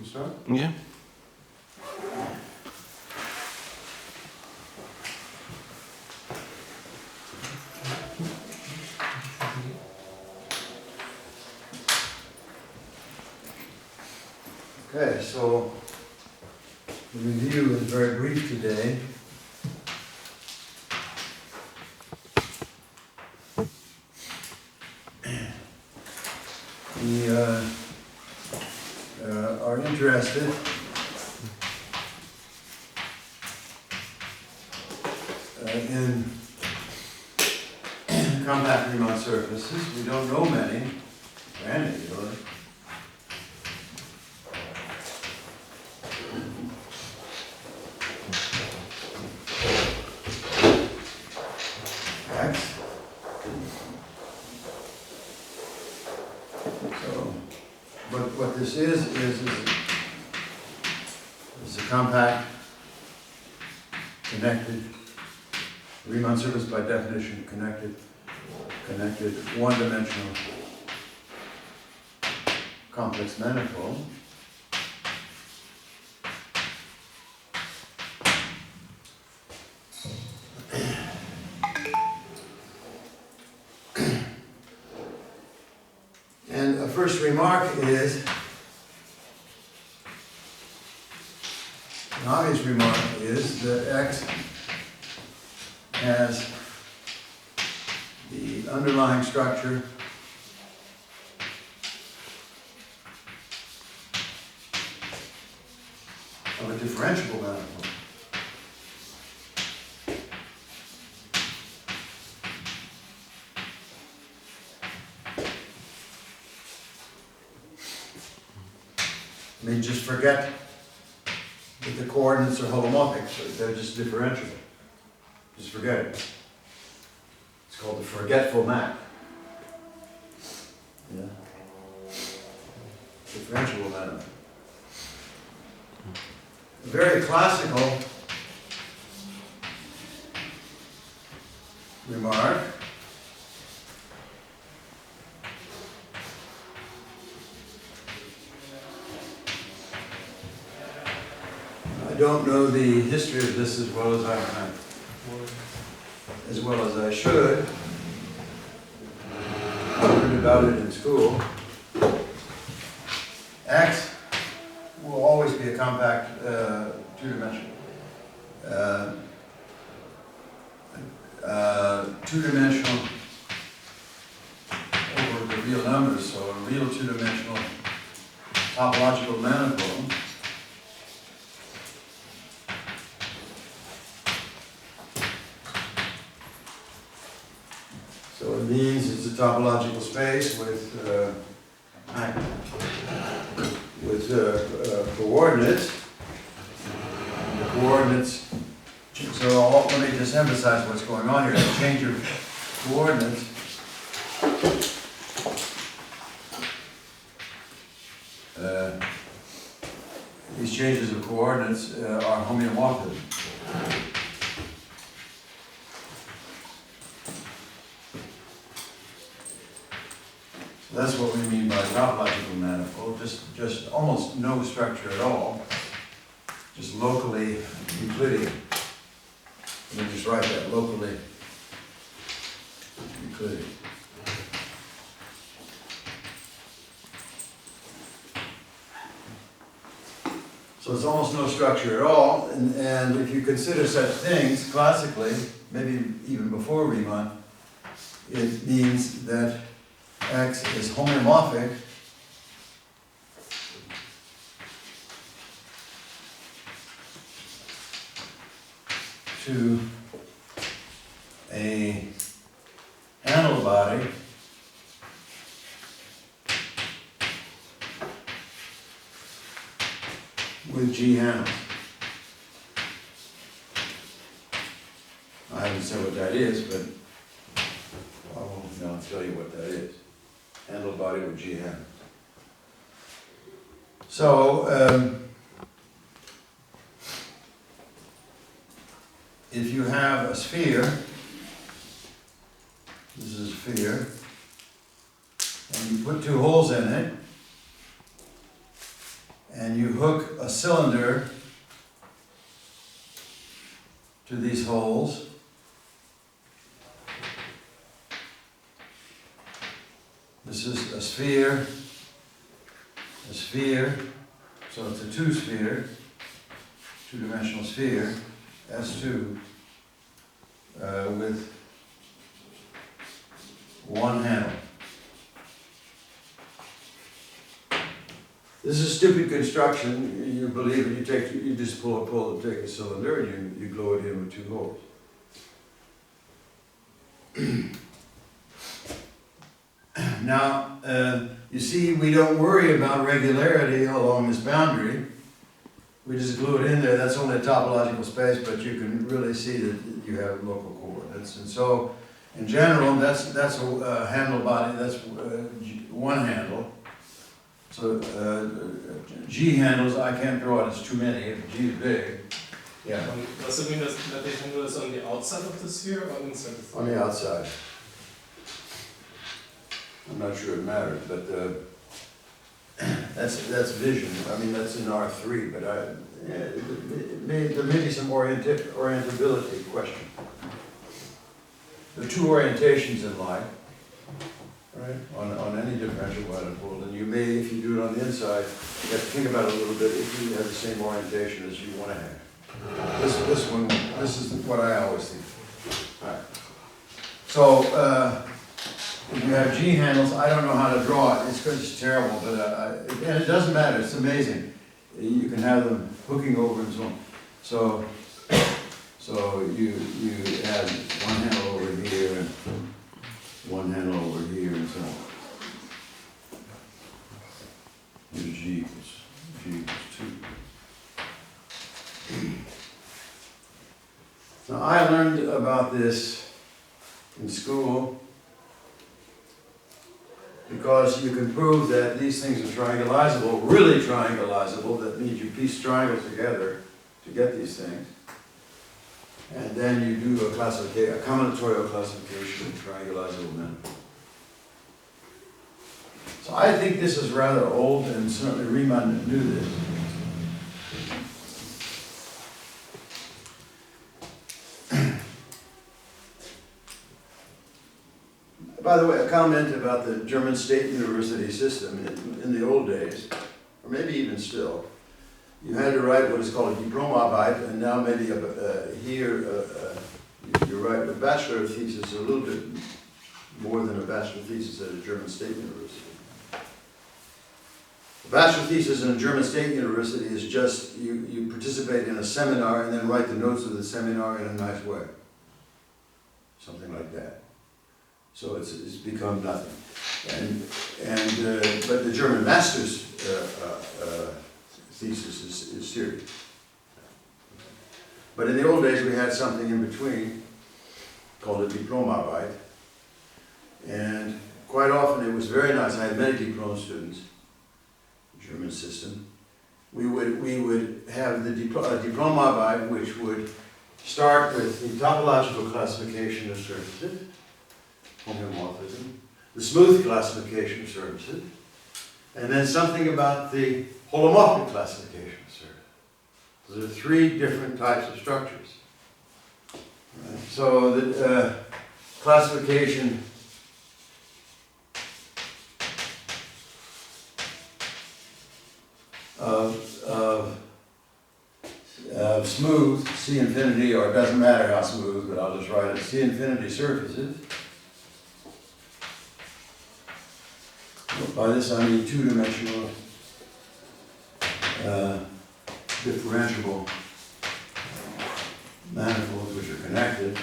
start? Yeah. Okay, so the review is very brief today. We are interested in compact Riemann surfaces. We don't know many, or any really. X. So, but what this is a compact, connected, Riemann surface by definition connected, one-dimensional complex manifold. And a first remark is, an obvious remark is that X has the underlying structure of a differentiable manifold. I mean, just forget that the coordinates are holomorphic, they're just differentiable. Just forget it. It's called the forgetful map. Yeah. Differentiable map. A very classical remark. I don't know the history of this as well as I should. I learned about it in school. X will always be a compact two-dimensional. Two-dimensional over the real numbers, so a real two-dimensional topological manifold. So it means it's a topological space with coordinates. And the coordinates. So let me just emphasize what's going on here. The change of coordinates these changes of coordinates are homeomorphic. That's what we mean by topological manifold, just almost no structure at all, just locally Euclidean. Let me just write that, locally Euclidean. So it's almost no structure at all, and if you consider such things classically, maybe even before Riemann, it means that X is homeomorphic to a handle body with G handles. I haven't said what that is, but I'll tell you what that is. Handle body with G handles. So, if you have a sphere, this is a sphere, and you put two holes in it, and you hook a cylinder to these holes. This is a sphere, so it's a two-dimensional sphere, S2, with one handle. This is stupid construction. You believe it, you just take a cylinder and you glue it in with two holes. Now, you see, we don't worry about regularity along this boundary. We just glue it in there. That's only a topological space, but you can really see that you have local coordinates. And so, in general, that's a handle body. That's one handle. So G handles, I can't draw it. It's too many. If G is big. Yeah. Does it mean that the handle is on the outside of the sphere or inside the sphere? On the outside. I'm not sure it matters, but that's vision. I mean, that's in R3, but there may be some orientability question. There are two orientations in life, right? On any differential manifold, and you may, if you do it on the inside, you have to think about it a little bit if you have the same orientation as you want to have. This is what I always think. All right. So. If you have G handles, I don't know how to draw it. It's because it's terrible, but and it doesn't matter. It's amazing. You can have them hooking over and so on. So you add one handle over here and one handle over here and so on. Here's G equals 2. Now I learned about this in school, because you can prove that these things are triangulizable, really triangulizable. That means you piece triangles together to get these things. And then you do a combinatorial classification of triangulizable manifolds. So I think this is rather old, and certainly Riemann knew this. By the way, a comment about the German State University system in the old days, or maybe even still, you had to write what is called a Diplomarbeit, and now maybe here you write a bachelor thesis, a little bit more than a bachelor thesis at a German State University. A bachelor thesis in a German State University is just you participate in a seminar and then write the notes of the seminar in a nice way, something like that. So it's become nothing. But the German master's thesis is serious. But in the old days we had something in between called a Diplomarbeit. And quite often it was very nice. I had many diploma students, German system. We would have the Diplomarbeit, which would start with the topological classification of surfaces, homeomorphism, the smooth classification of surfaces, and then something about the holomorphic classification of surfaces. There are three different types of structures. Right. So the classification of smooth, C infinity, or it doesn't matter how smooth, but I'll just write it, C infinity surfaces. By this I mean two-dimensional differentiable manifolds which are connected.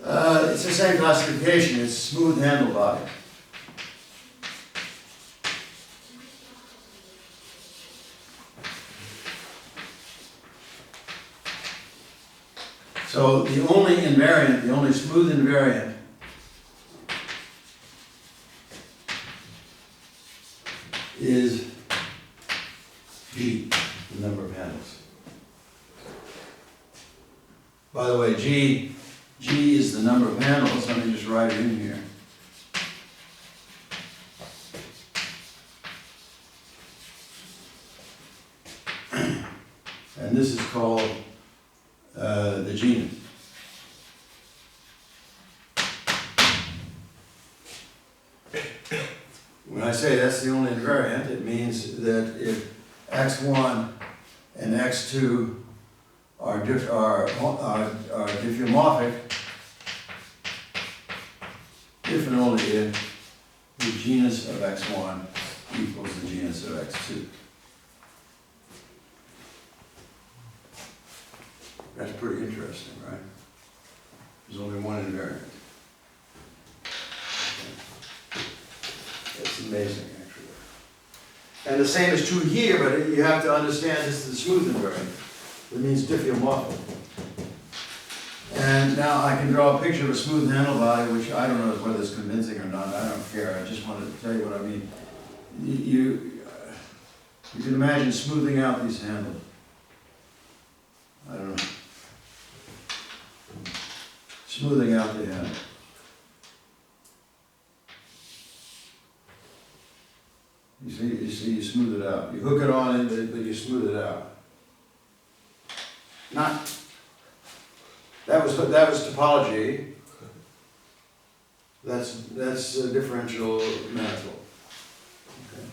It's the same classification. It's smooth handle body. So the only invariant, the only smooth invariant is G, the number of handles. By the way, G is the number of handles. Let me just write it in here. And this is called the genus. When I say that's the only invariant, it means that if x1 and x2 are diffeomorphic, if and only if the genus of x1 equals the genus of x2. That's pretty interesting, right? There's only one invariant. It's amazing, actually. And the same is true here, but you have to understand this is a smooth invariant. It means diffeomorphic. And now I can draw a picture of a smooth handle body, which I don't know whether it's convincing or not. I don't care. I just wanted to tell you what I mean. You can imagine smoothing out these handles. I don't know. Smoothing out the handle. You see, you smooth it out. You hook it on, but you smooth it out. That was topology. That's a differential manifold. Okay.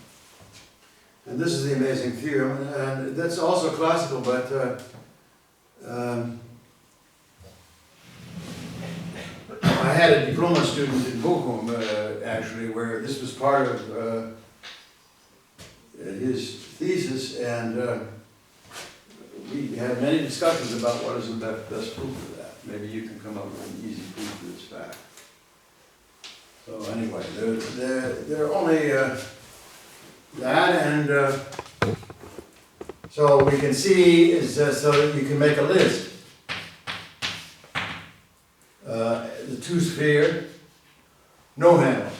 And this is the amazing theorem, and that's also classical, but I had a diploma student in Bochum, actually, where this was part of his thesis, and we had many discussions about what is the best proof of that. Maybe you can come up with an easy proof of this fact. So anyway, there are only that, and so we can see is so that you can make a list. The two-sphere, no handle.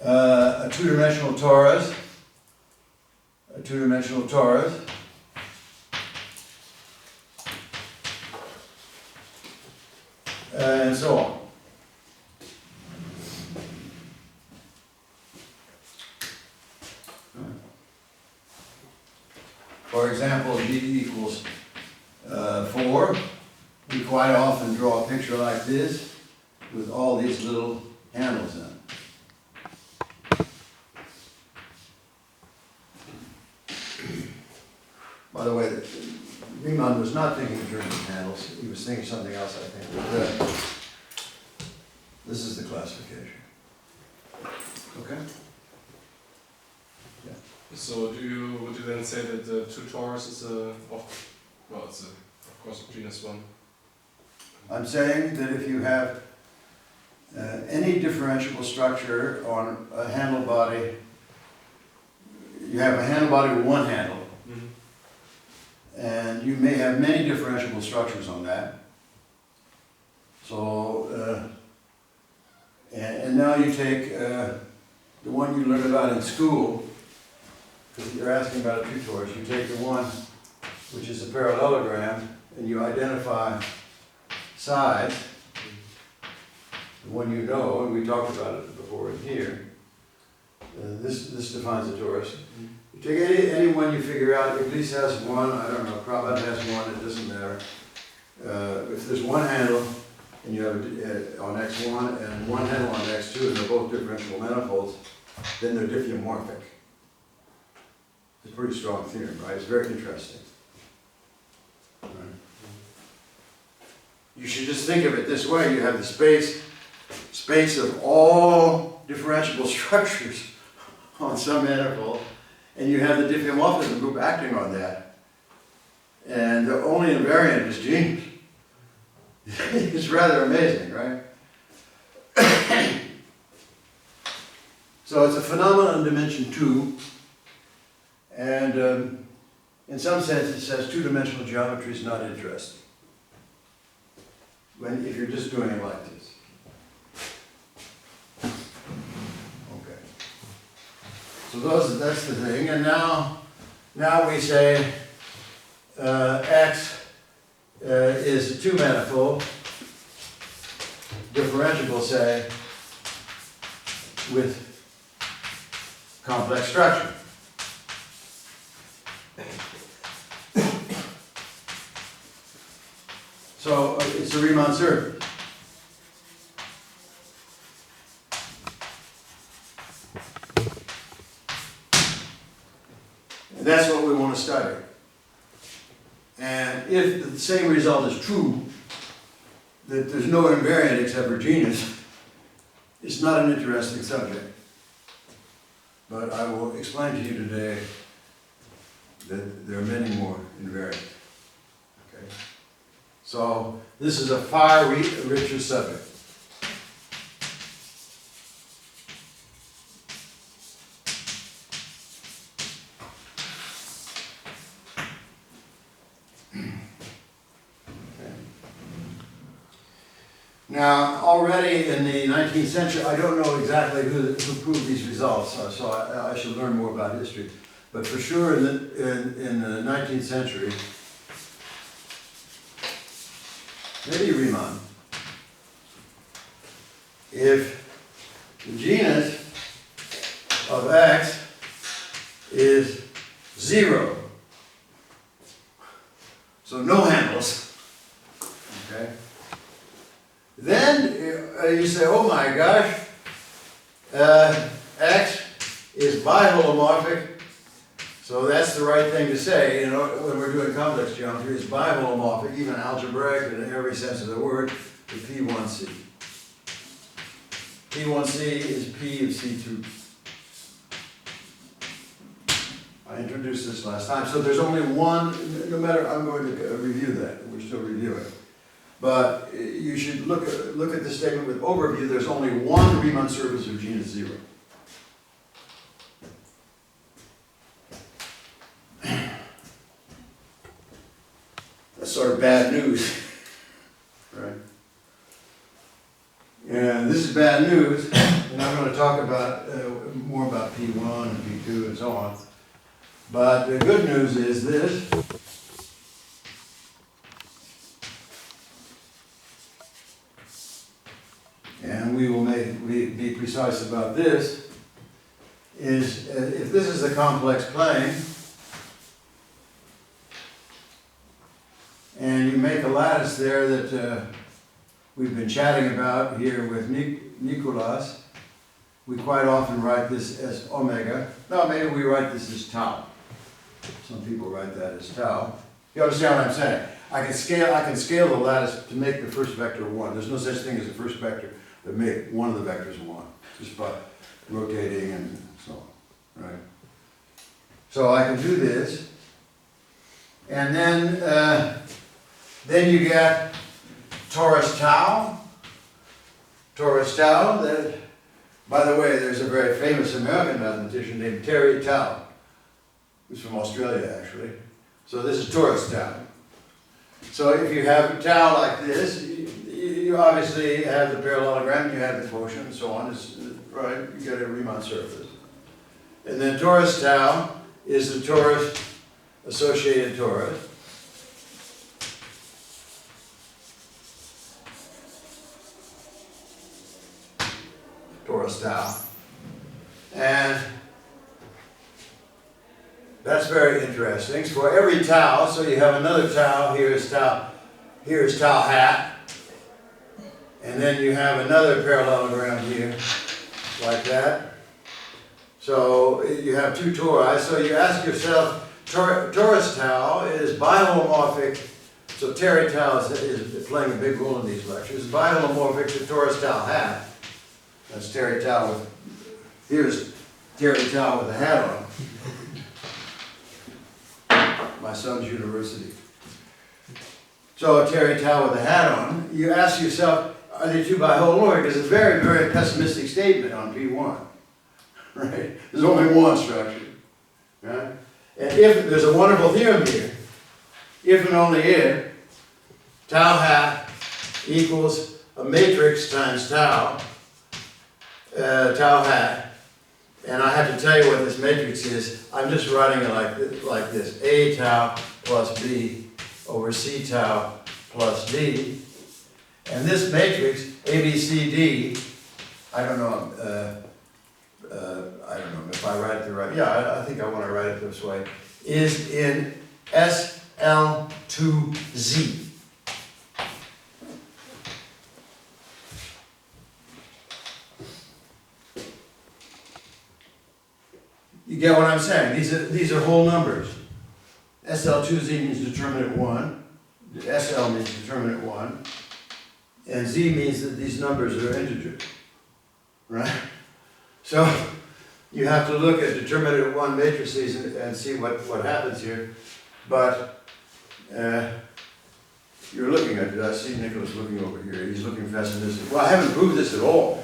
A two-dimensional torus, and so on. For example, G equals 4. We quite often draw a picture like this with all these little handles in it. By the way, Riemann was not thinking in terms of handles. He was thinking something else, I think. But, this is the classification. Okay? Yeah. So would you then say that the two torus is it's of course a genus 1? I'm saying that if you have any differentiable structure on a handle body, you have a handle body with one handle, and you may have many differentiable structures on that. So, and now you take the one you learned about in school, because you're asking about a two-torus. You take the one which is a parallelogram, and you identify sides, the one you know, and we talked about it before in here. This defines a torus. You take any one you figure out, if Iglesias has one, I don't know, Krabat has one, it doesn't matter. If there's one handle, and you have on x1 and one handle on x2, and they're both differential manifolds, then they're diffeomorphic. It's a pretty strong theorem, right? It's very interesting. Right. You should just think of it this way. You have the space of all differentiable structures on some manifold, and you have the diffeomorphism group acting on that. And the only invariant is genus. It's rather amazing, right? So it's a phenomenon in dimension 2, and in some sense it says two-dimensional geometry is not interesting. If you're just doing it like this. Okay. So that's the thing, and now we say X is a two-manifold, differentiable, say, with complex structure. So it's a Riemann surface. And that's what we want to study. And if the same result is true, that there's no invariant except for genus, it's not an interesting subject. But I will explain to you today that there are many more invariants. Okay? So this is a far richer subject. Now, already in the 19th century, I don't know exactly who proved these results, so I should learn more about history. But for sure, in the 19th century, maybe Riemann, if the genus of X is 0, so no handles, okay? Then you say, oh my gosh, X is biholomorphic, so that's the right thing to say. You know, when we're doing complex geometry, it's biholomorphic, even algebraic in every sense of the word, to P1C. P1C is P of C2. I introduced this last time, so there's only one, no matter, I'm going to review that, we're still reviewing. But you should look at this statement with overview. There's only one Riemann surface of genus 0. That's sort of bad news, right? And this is bad news, and I'm going to talk about more about P1 and P2 and so on. But the good news is this. And we will be precise about this, is if this is a complex plane, and you make a lattice there that we've been chatting about here with Nicolas, we quite often write this as omega. No, maybe we write this as tau. Some people write that as tau. You understand what I'm saying? I can scale the lattice to make the first vector 1. There's no such thing as a first vector that make one of the vectors 1, just by rotating and so on, right? So I can do this, and then you get torus tau. Torus tau, that, by the way, there's a very famous American mathematician named Terry Tau, who's from Australia actually. So this is torus tau. So if you have tau like this, you obviously have the parallelogram, you have the quotient and so on, right? You get a Riemann surface. And then torus tau is the torus associated torus. Torus tau. And that's very interesting. So for every tau, so you have another tau, here's tau hat. And then you have another parallelogram here, like that. So you have two tori. So you ask yourself, torus tau is biholomorphic. So Terry Tau is playing a big role in these lectures. Biholomorphic to torus tau hat. That's Terry Tau with, here's Terry Tau with a hat on. My son's university. So Terry Tau with a hat on. You ask yourself, are they two biholomorphic? It's a very, very pessimistic statement on P1. Right? There's only one structure. Right? And if there's a wonderful theorem here, if and only if tau hat equals a matrix times tau, tau hat, and I have to tell you what this matrix is. I'm just writing it like this: A tau plus B over C tau plus D. And this matrix, A ABCD, I don't know if I write it the right, yeah, I think I want to write it this way, is in SL2Z. You get what I'm saying? These are whole numbers. SL2Z means determinant 1, SL means determinant 1, and Z means that these numbers are integers, right? So you have to look at determinant 1 matrices and see what happens here. But you're looking at it. I see Nicholas looking over here. He's looking pessimistic. Well, I haven't proved this at all.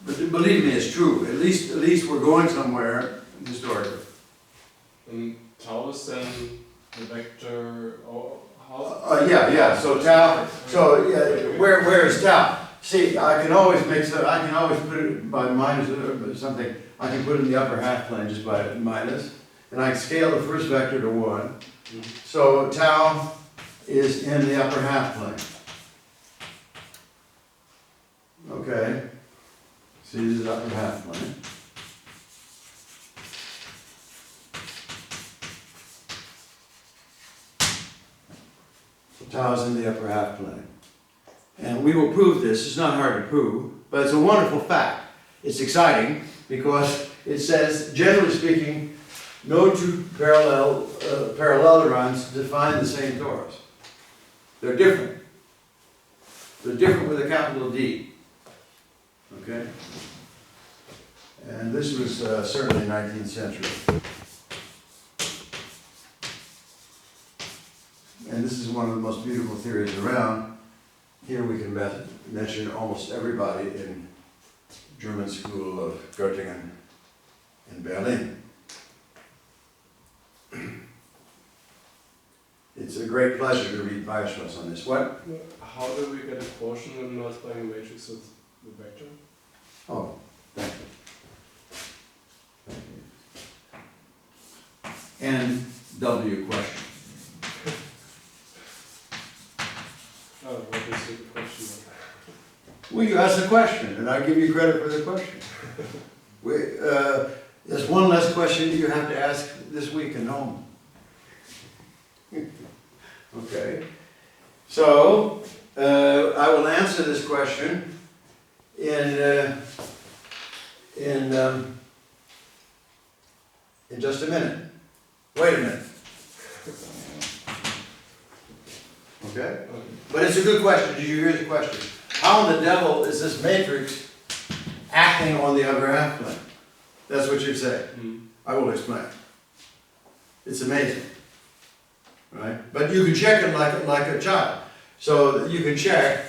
But believe me, it's true. At least we're going somewhere historically. And tau is then the vector, or how? Yeah. So tau. So yeah, where is tau? See, I can always put it by minus or something. I can put it in the upper half plane just by minus, and I can scale the first vector to 1. So tau is in the upper half plane. Okay. See, this is upper half plane. Tau is in the upper half plane. And we will prove this. It's not hard to prove, but it's a wonderful fact. It's exciting because it says, generally speaking, no two parallelograms define the same torus. They're different. They're different with a capital D. Okay? And this was certainly 19th century. And this is one of the most beautiful theories around. Here we can mention almost everybody in German school of Göttingen in Berlin. It's a great pleasure to read Weierstrass on this. What? How do we get a quotient when multiplying a matrix with the vector? Oh, thank you. Thank you. NW question. Oh, what is the question? Well, you ask the question, and I give you credit for the question. There's one less question you have to ask this week at home. Okay. So, I will answer this question in just a minute. Wait a minute. Okay? But it's a good question. Did you hear the question? How in the devil is this matrix acting on the upper half plane? That's what you're saying. I will explain. It's amazing. Right? But you can check it like a child. So you can check.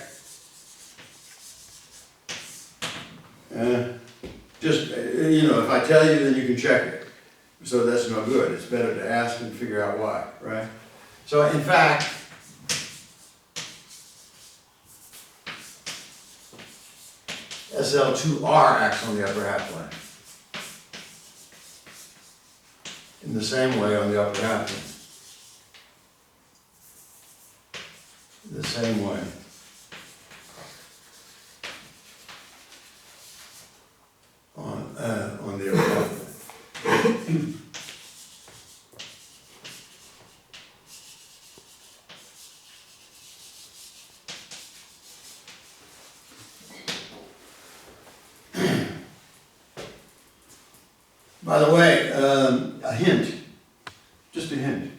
If I tell you, then you can check it. So that's no good. It's better to ask and figure out why, right? So in fact, SL2R acts on the upper half plane. In the same way on the upper half plane. In the same way. On the upper half plane. By the way, a hint, just a hint,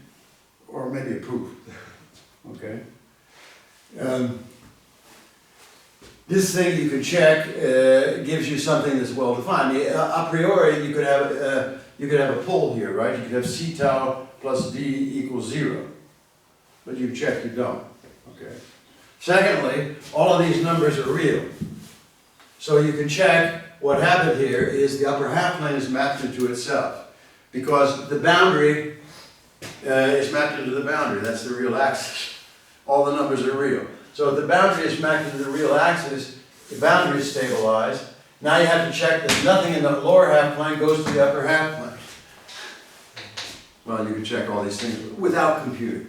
or maybe a proof, okay? This thing you can check gives you something that's well defined. A priori, you could have a pole here, right? You could have C tau plus D equals 0, but you check you don't, okay? Secondly, all of these numbers are real, so you can check. What happened here is the upper half plane is mapped into itself because the boundary is mapped into the boundary. That's the real axis. All the numbers are real. So if the boundary is mapped into the real axis, the boundary is stabilized. Now you have to check that nothing in the lower half plane goes to the upper half plane. Well, you can check all these things without computing.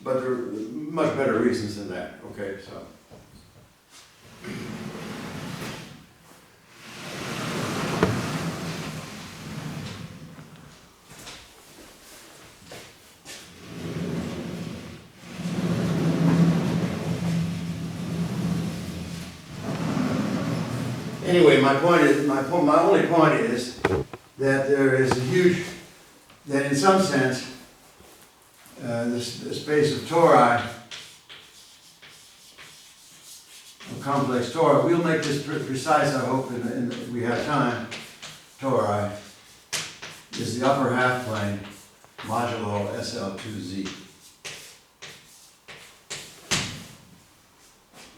But there are much better reasons than that. Okay, so. Anyway, my only point is that there is a huge, that in some sense, the space of tori, of complex tori, we'll make this precise, I hope, if we have time. Tori is the upper half plane modulo SL2Z.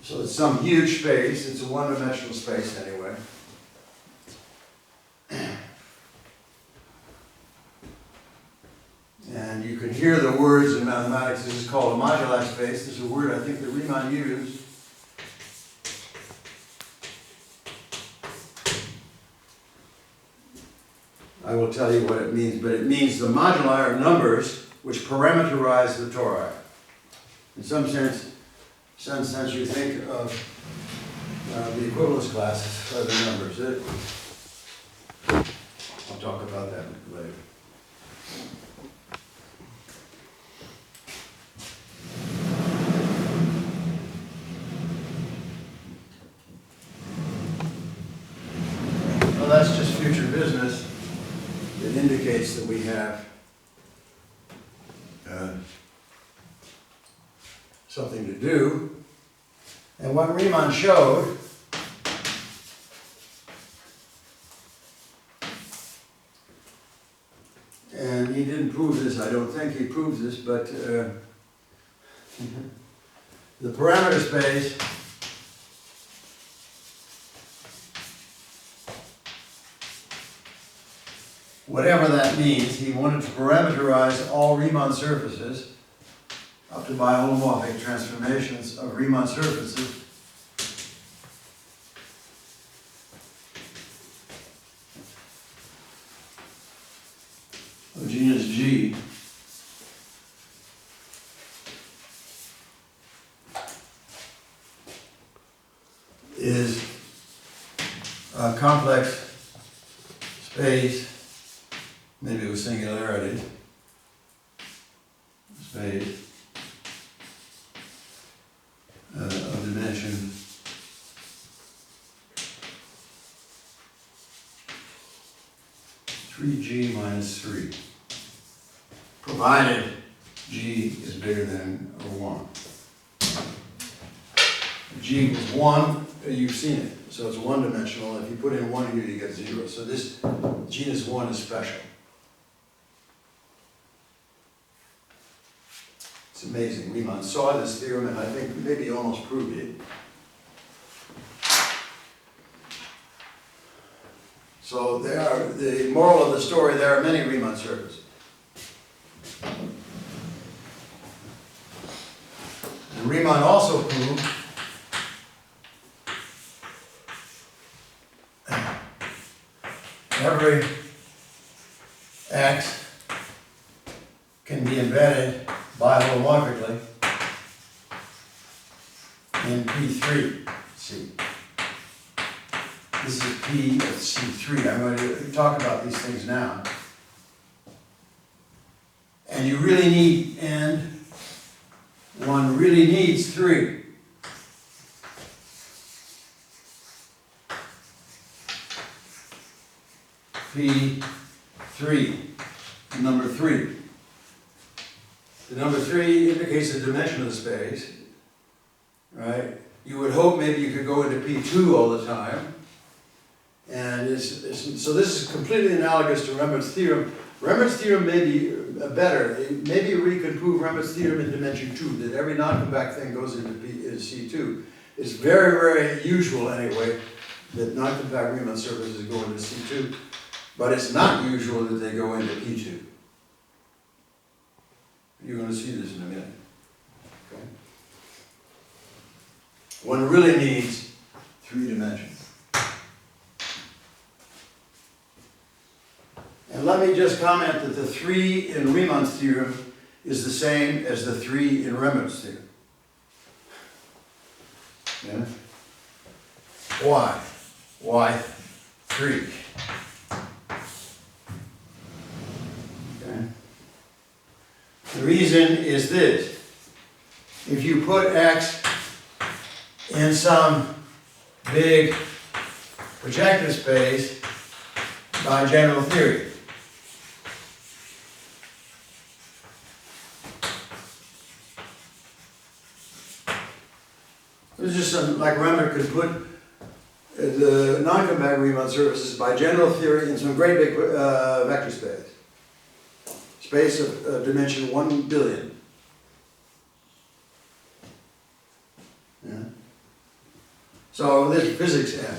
So it's some huge space, it's a one-dimensional space anyway. And you can hear the words in mathematics. This is called a moduli space. This is a word I think that Riemann used. I will tell you what it means, but it means the moduli are numbers which parameterize the tori. In some sense you think of the equivalence classes of the numbers. I'll talk about that later. Well, that's just future business. It indicates that we have something to do. And what Riemann showed and he didn't prove this, I don't think he proved this, but the parameter space whatever that means, he wanted to parameterize all Riemann surfaces up to biholomorphic transformations of Riemann surfaces. Of genus G. Is a complex space, maybe with singularity, space of dimension 3G minus 3, provided G is bigger than or 1. If G equals 1, you've seen it, so it's one-dimensional. If you put in 1 here, you get 0. So this genus 1 is special. It's amazing. Riemann saw this theorem, and I think maybe he almost proved it. So the moral of the story, there are many Riemann surfaces. And Riemann also proved every x can be embedded biholomorphically in P3C. This is P of C3. I'm going to talk about these things now. And you really need, and one really needs 3. P3, number 3. The number 3 indicates the dimension of the space, right? You would hope maybe you could go into P2 all the time. And so this is completely analogous to Rembrandt's theorem. Rembrandt's theorem may be better. Maybe we can prove Rembrandt's theorem in dimension 2, that every non-compact thing goes into C2. It's very, very usual anyway that non-compact Riemann surfaces go into C2, but it's not usual that they go into P2. You're going to see this in a minute. Okay? One really needs 3 dimensions. And let me just comment that the 3 in Riemann's theorem is the same as the 3 in Rembrandt's theorem. Yeah? Why? Why 3? Okay. The reason is this. If you put x in some big projective space by general theory. This is just some, like Remmert could put the non-compact Riemann surfaces by general theory in some great big vector space. Space of dimension 1 billion. Yeah. So this is physics n.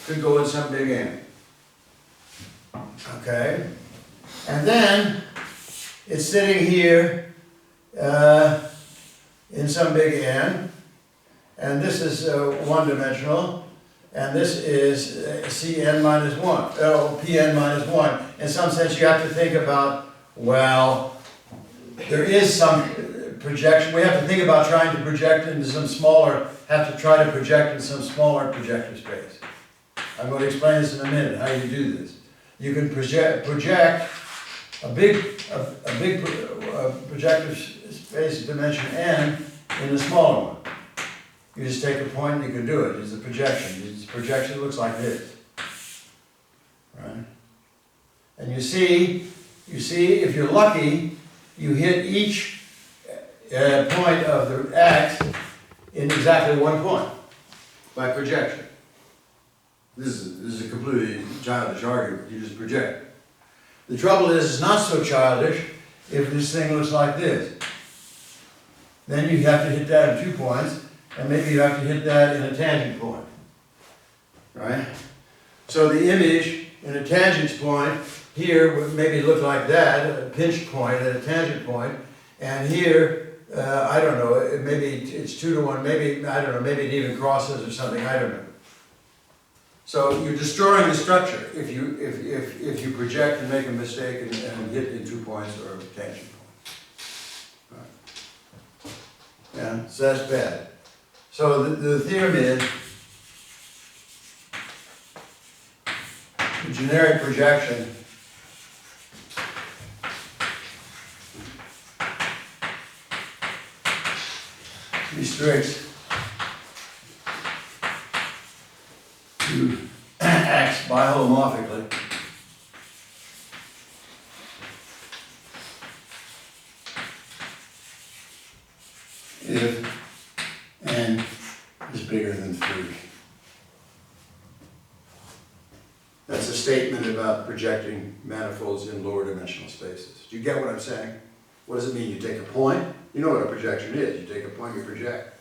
Could go in some big n. Okay. And then it's sitting here in some big n. And this is one-dimensional, and this is Cn minus 1, Pn minus 1. In some sense, you have to think about, well, there is some projection. We have to think about trying to project into some smaller, have to try to project in some smaller projective space. I'm going to explain this in a minute, how you do this. You can project a big projective space of dimension n in a smaller one. You just take a point and you can do it. It's a projection. It's a projection looks like this. Right? And you see, if you're lucky, you hit each point of the x in exactly one point by projection. This is a completely childish argument. You just project. The trouble is, it's not so childish if this thing looks like this. Then you have to hit that in 2 points. And maybe you have to hit that in a tangent point, right? So the image in a tangent point here would maybe look like that, a pinch point at a tangent point, and here, I don't know, maybe it's 2 to 1, maybe, I don't know, maybe it even crosses or something, I don't know. So you're destroying the structure if you project and make a mistake and hit in 2 points or a tangent point. Right. Yeah, so that's bad. So the theorem is the generic projection restricts to x biholomorphically if n is bigger than 3. That's a statement about projecting manifolds in lower dimensional spaces. Do you get what I'm saying? What does it mean? You take a point, you know what a projection is. You take a point, you project,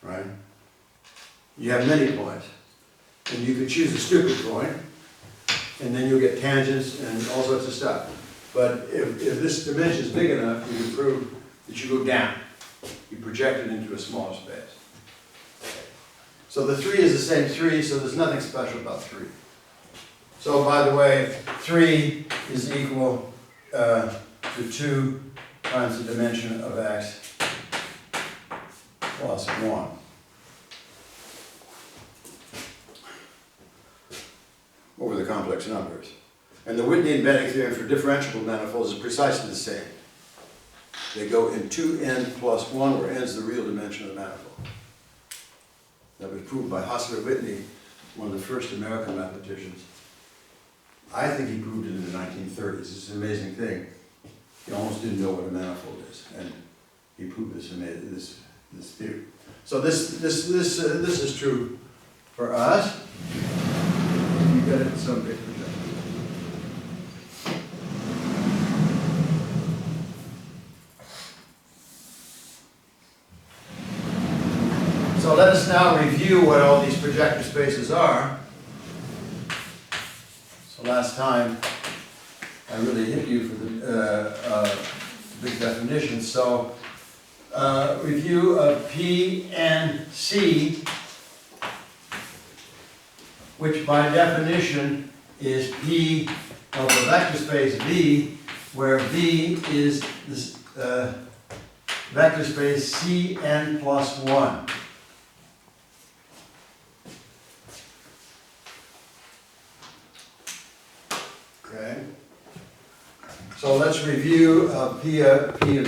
right? You have many points, and you could choose a stupid point, and then you'll get tangents and all sorts of stuff. But if this dimension is big enough, you can prove that you go down. You project it into a smaller space. So the 3 is the same 3, so there's nothing special about 3. So by the way, 3 is equal to 2 times the dimension of x plus 1. Over the complex numbers. And the Whitney and Benning theorem for differentiable manifolds is precisely the same. They go in 2n plus 1, where n is the real dimension of the manifold. That was proved by Huckleberry, one of the first American mathematicians. I think he proved it in the 1930s. It's an amazing thing. He almost didn't know what a manifold is, and he proved this theory. So this is true for us. You get it in some big projection. So let us now review what all these projector spaces are. So last time I really hit you for the big definitions. So review of P and C, which by definition is P of the vector space V, where V is this vector space Cn plus 1. Okay. So let's review P of V.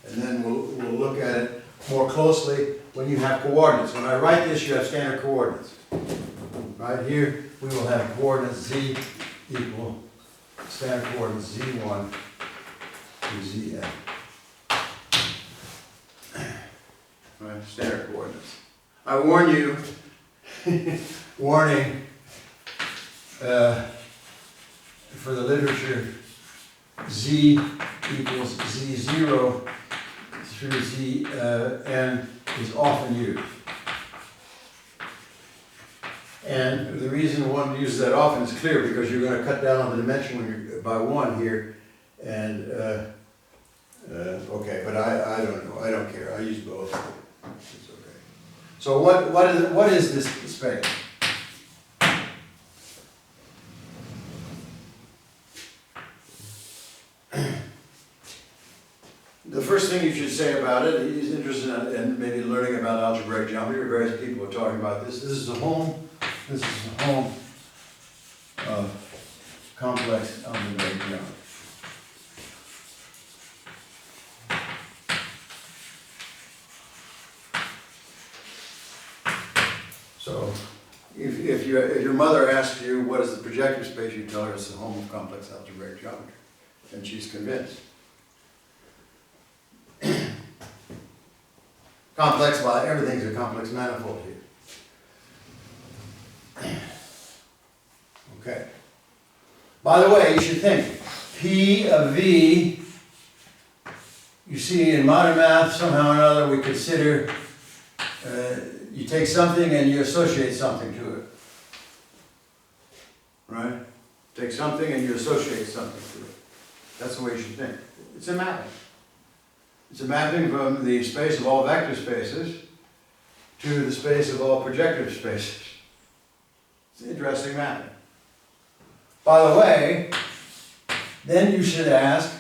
And then we'll look at it more closely when you have coordinates. When I write this, you have standard coordinates. Right here, we will have coordinates z equal standard coordinates z1 to zn. Right, standard coordinates. I warn you, warning, for the literature, z equals z0 through zn is often used. And the reason one uses that often is clear, because you're going to cut down on the dimension when you're by 1 here, and okay, but I don't know, I don't care, I use both. It's okay. So what is this space? The first thing you should say about it, he's interested in maybe learning about algebraic geometry. Various people are talking about this. This is the home of complex algebraic geometry. So, if your mother asks you what is the projective space, you tell her it's the home of complex algebraic geometry, and she's convinced. Complex, well, everything's a complex manifold here. Okay. By the way, you should think, P of V, you see in modern math, somehow or another we consider, you take something and you associate something to it. Right? Take something and you associate something to it. That's the way you should think. It's a mapping. It's a mapping from the space of all vector spaces to the space of all projective spaces. It's an interesting mapping. By the way, then you should ask,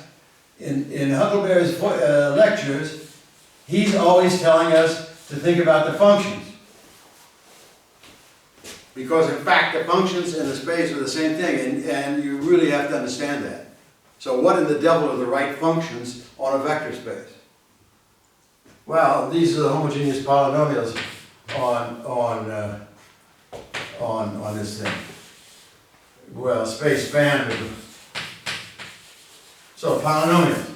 in Huckleberry's lectures, he's always telling us to think about the functions. Because in fact, the functions and the space are the same thing, and you really have to understand that. So what in the devil are the right functions on a vector space? Well, these are the homogeneous polynomials on this thing. Well, space span. So polynomials.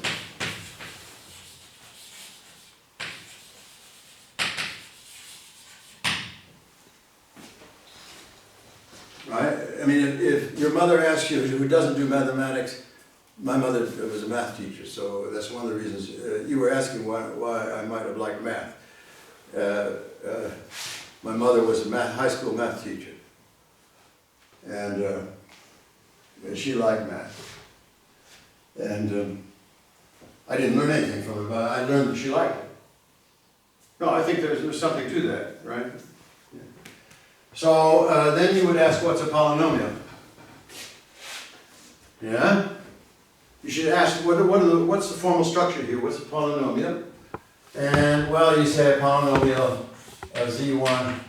Right? I mean, if your mother asks you, who doesn't do mathematics, my mother was a math teacher, so that's one of the reasons. You were asking why I might have liked math. My mother was a high school math teacher, and she liked math. And I didn't learn anything from her, but I learned that she liked it. No, I think there's something to that, right? Yeah. So then you would ask, what's a polynomial? Yeah? You should ask, what's the formal structure here? What's a polynomial? And, well, you say a polynomial of z1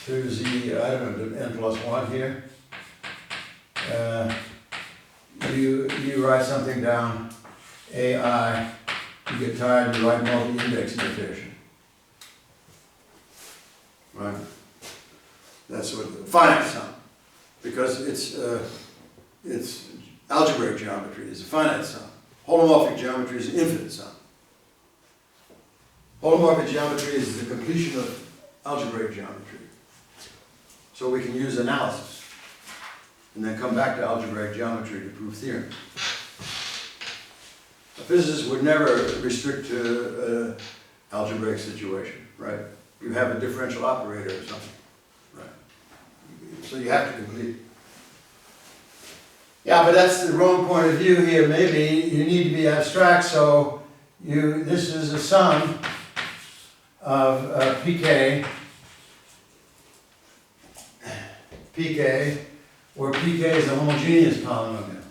through z, I don't know, n plus 1 here. You write something down, ai, you get tired, you write multi-index notation. Right? That's what, finite sum. Because it's algebraic geometry is a finite sum. Holomorphic geometry is an infinite sum. Holomorphic geometry is the completion of algebraic geometry. So we can use analysis and then come back to algebraic geometry to prove theorems. A physicist would never restrict to an algebraic situation, right? You have a differential operator or something, right? So you have to complete. Yeah, but that's the wrong point of view here. Maybe you need to be abstract, so this is a sum of pk, where pk is a homogeneous polynomial.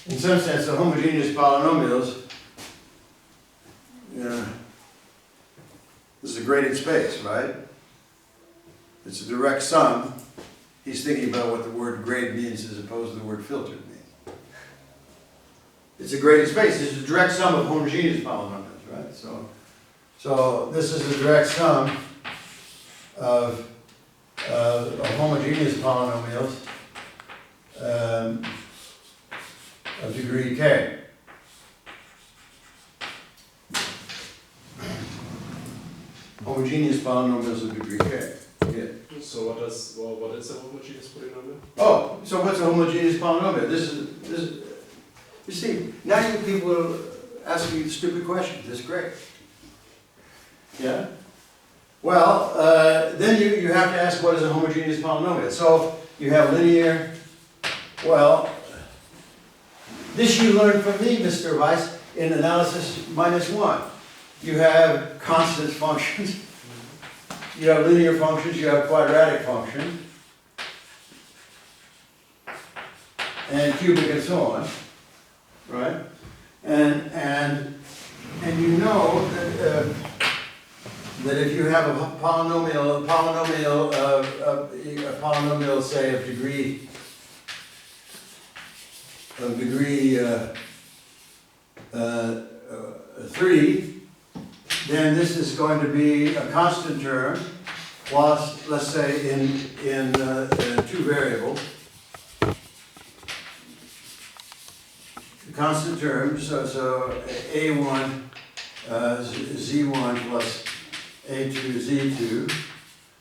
In some sense, the homogeneous polynomials, this is a graded space, right? It's a direct sum. He's thinking about what the word grade means as opposed to the word filtered means. It's a graded space. This is a direct sum of homogeneous polynomials, right? So this is a direct sum of homogeneous polynomials of degree k. Homogeneous polynomials of degree k. Yeah. So what is a homogeneous polynomial? Oh, so what's a homogeneous polynomial? This is, you see, now you people will ask you stupid questions. This is great. Yeah? Well, then you have to ask what is a homogeneous polynomial. So you have linear, well, this you learned from me, Mr. Weiss, in analysis -1. You have constant functions. You have linear functions, you have quadratic functions, and cubic and so on, right? And you know that if you have a polynomial, say of degree 3, then this is going to be a constant term plus, let's say, in 2 variables. The constant term, so a1 z1 plus a2 z2.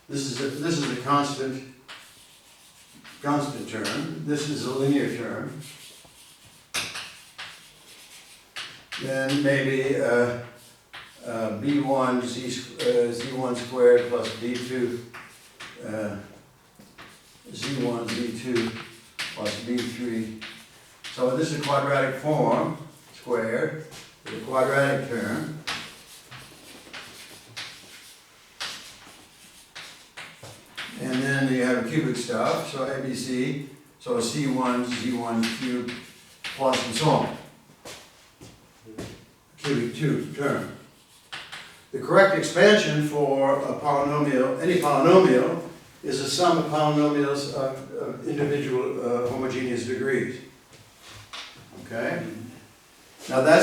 This is a constant term. This is a linear term. Then maybe b1 z1 squared plus b2 z1 z2 plus b3. So this is a quadratic form, squared, with a quadratic term. And then you have cubic stuff, so ABC, so c1 z1 cubed plus and so on. Cubic 2 term. The correct expansion for a polynomial, any polynomial, is a sum of polynomials of individual homogeneous degrees. Okay? Now that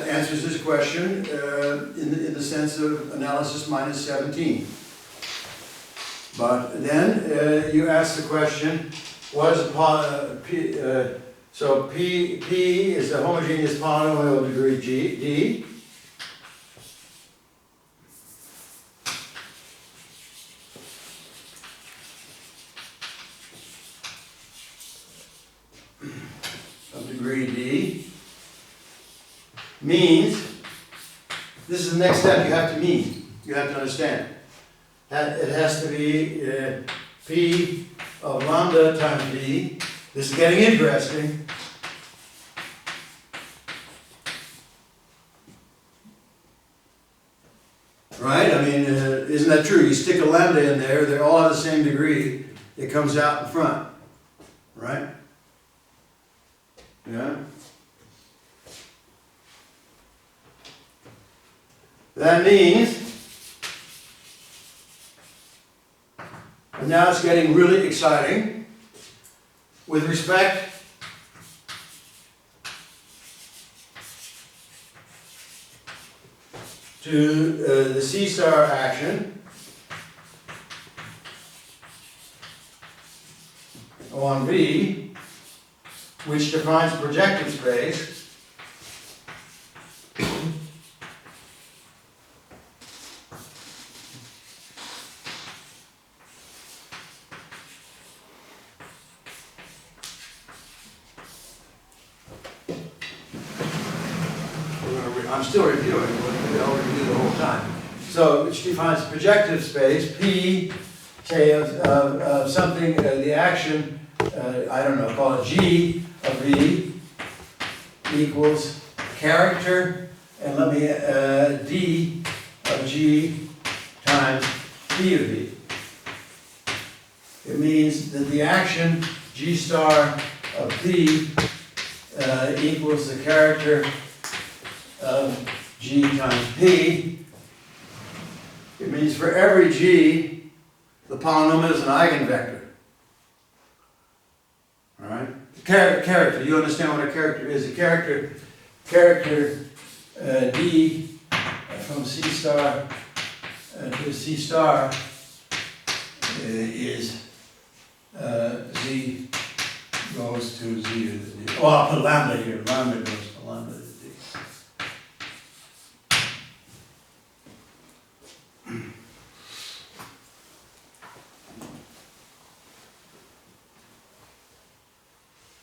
answers this question in the sense of analysis -17. But then you ask the question, what is a so P is a homogeneous polynomial of degree D. Of degree D means, this is the next step you have to mean, you have to understand. It has to be P of lambda times D. This is getting interesting. Right? I mean, isn't that true? You stick a lambda in there, they all have the same degree, it comes out in front. Right? Yeah? That means, and now it's getting really exciting, with respect to the C star action on V, which defines projective space, I'm still reviewing, but I'll review the whole time. So, which defines projective space, P, say, of something, the action, I don't know, call it G of V, equals character, and let me, D of G times P of V. It means that the action G star of P equals the character of G times P. It means for every G, the polynomial is an eigenvector. Alright? Character, you understand what a character is? A character D from C star to C star is Z goes to Z to the D. Oh, I'll put lambda here. Lambda goes to lambda to D.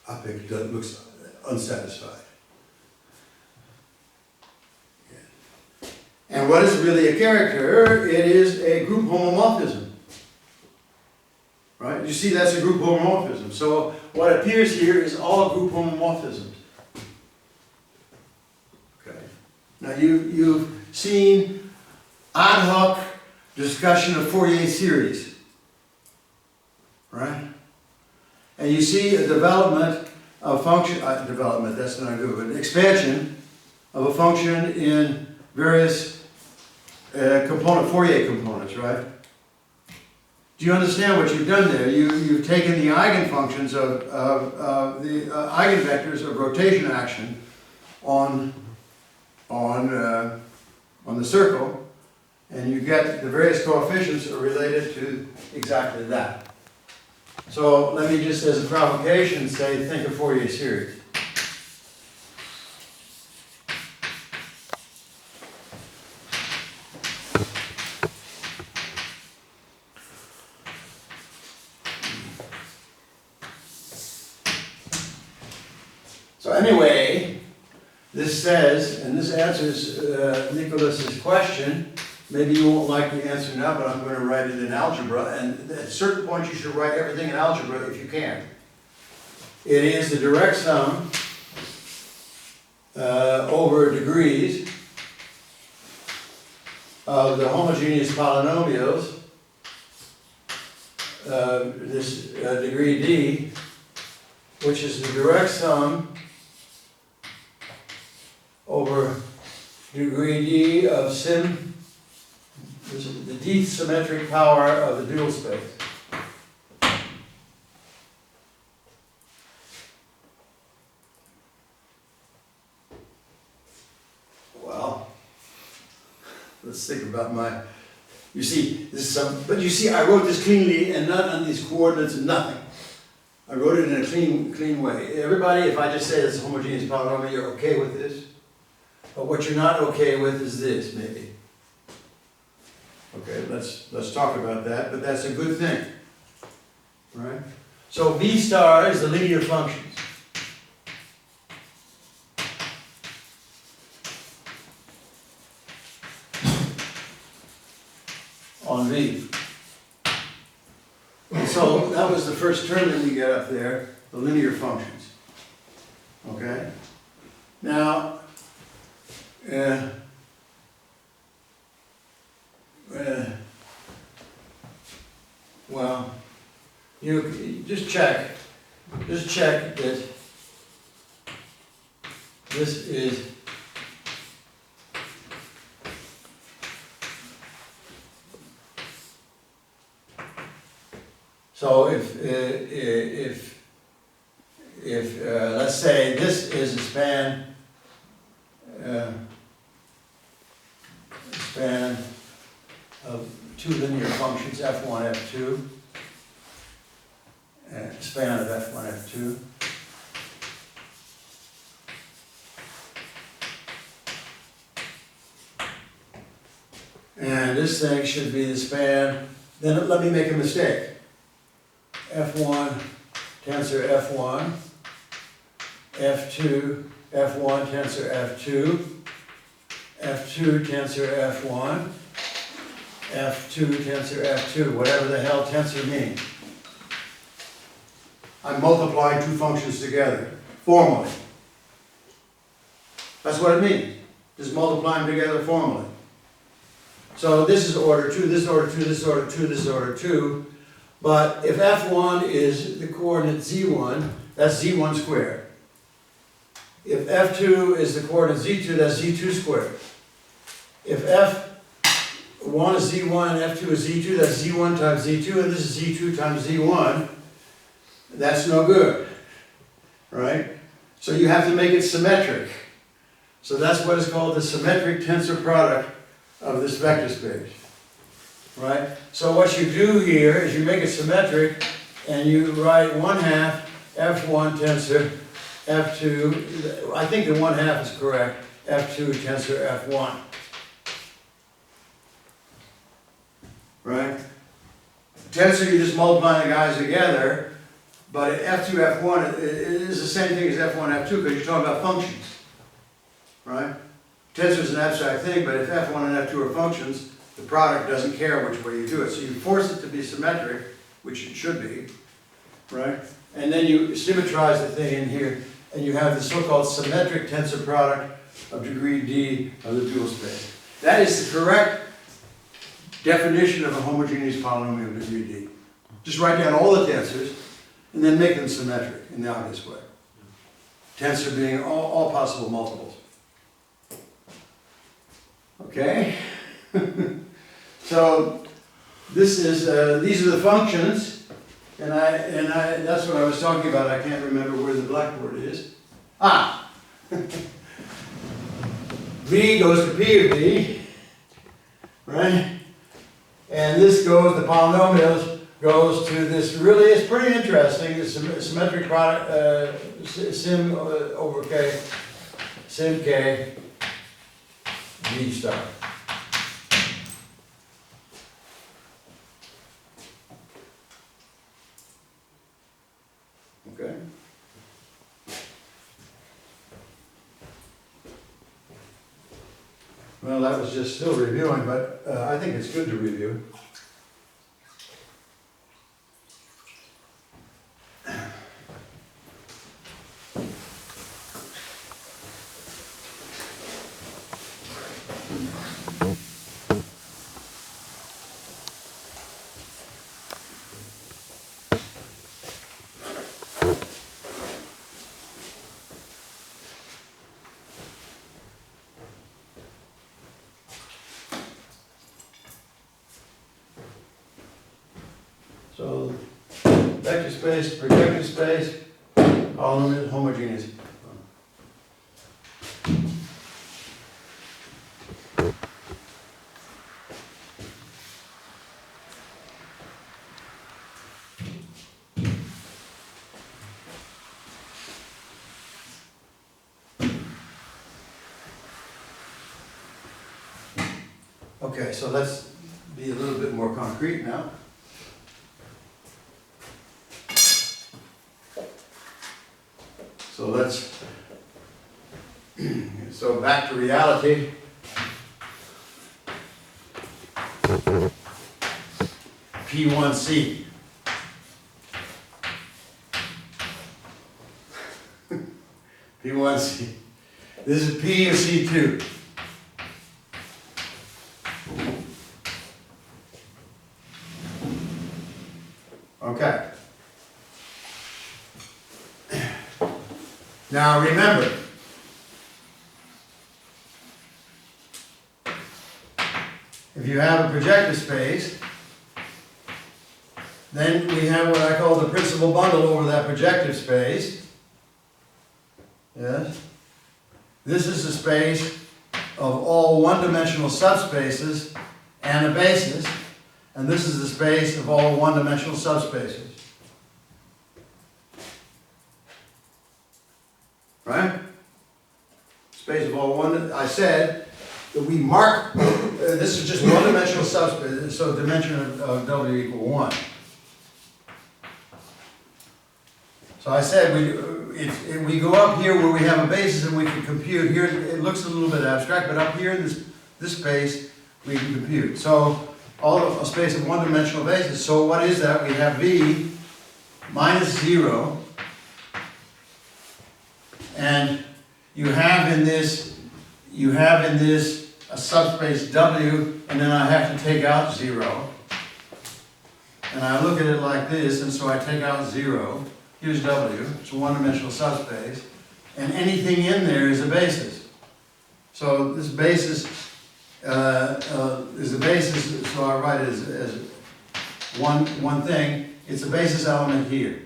Object that looks unsatisfied. Yeah. And what is really a character? It is a group homomorphism. Right? You see, that's a group homomorphism. So what appears here is all group homomorphisms. Okay. Now you've seen ad hoc discussion of Fourier series. Right? And you see a development of function, development, that's not good, but expansion of a function in various Fourier components, right? Do you understand what you've done there? You've taken the eigenfunctions of the eigenvectors of rotation action on the circle, and you get the various coefficients are related to exactly that. So let me just, as a provocation, say, think of Fourier series. So anyway, this says, and this answers Nicholas's question. Maybe you won't like the answer now, but I'm going to write it in algebra. And at certain points, you should write everything in algebra if you can. It is the direct sum over degrees of the homogeneous polynomials, this degree d, which is the direct sum over degree d of the d-symmetric power of the dual space. Well, let's think about you see, this is but you see, I wrote this cleanly and not on these coordinates and nothing. I wrote it in a clean way. Everybody, if I just say it's a homogeneous polynomial, you're okay with this? But what you're not okay with is this, maybe. Okay, let's talk about that, but that's a good thing, right? So V star is the linear functions. On V. So that was the first term that we get up there, the linear functions. Okay? Now, well, you just check that this is so if let's say this is a span of two linear functions, f1, f2, and span of f1, f2. And this thing should be the span. Then let me make a mistake. F1 tensor F1, F2, F1 tensor F2, F2 tensor F1, F2 tensor F2, whatever the hell tensor means. I'm multiplying two functions together, formally. That's what it means. Just multiply them together formally. So this is order 2, this is order 2, this is order 2, this is order 2. But if F1 is the coordinate Z1, that's Z1 squared. If F2 is the coordinate Z2, that's Z2 squared. If F1 is Z1 and F2 is Z2, that's Z1 times Z2, and this is Z2 times Z1. That's no good. right? So you have to make it symmetric. So that's what is called the symmetric tensor product of this vector space, right? So what you do here is you make it symmetric and you write 1/2 F1 tensor F2, I think the 1/2 is correct, F2 tensor F1. Right? Tensor, you just multiply the guys together, but F2, F1 is the same thing as F1, F2 because you're talking about functions. Right? Tensor is an abstract thing, but if F1 and F2 are functions, the product doesn't care which way you do it. So you force it to be symmetric, which it should be, right? And then you symmetrize the thing in here, and you have the so-called symmetric tensor product of degree D of the dual space. That is the correct definition of a homogeneous polynomial of degree D. Just write down all the tensors, and then make them symmetric in the obvious way. Tensor being all possible multiples. Okay? So this is these are the functions, and that's what I was talking about. I can't remember where the blackboard is. Ah, V goes to P of V, right? And this goes, the polynomials goes to this. Really, it's pretty interesting. This symmetric product, sim over K, sim K, V star. Okay. Well, that was just still reviewing, but I think it's good to review. So, vector space, projective space, polynomial homogeneous. Okay, so let's be a little bit more concrete now. So let's, so back to reality. P1C. P1C. This is P of C2. Okay. Now remember, if you have a projective space, then we have what I call the principal bundle over that projective space. Yes? This is the space of all one-dimensional subspaces and a basis, and this is the space of all one-dimensional subspaces. Right? Space of all one, I said that we mark, this is just one-dimensional subspace, so dimension of W equal 1. So I said if we go up here where we have a basis and we can compute, here it looks a little bit abstract, but up here in this space we can compute. So all of a space of one-dimensional basis, so what is that? We have V minus 0. And you have in this a subspace W, and then I have to take out 0. And I look at it like this, and so I take out 0. Here's W, it's a one-dimensional subspace. And anything in there is a basis. So this basis is the basis, so I write it as one thing. It's a basis element here.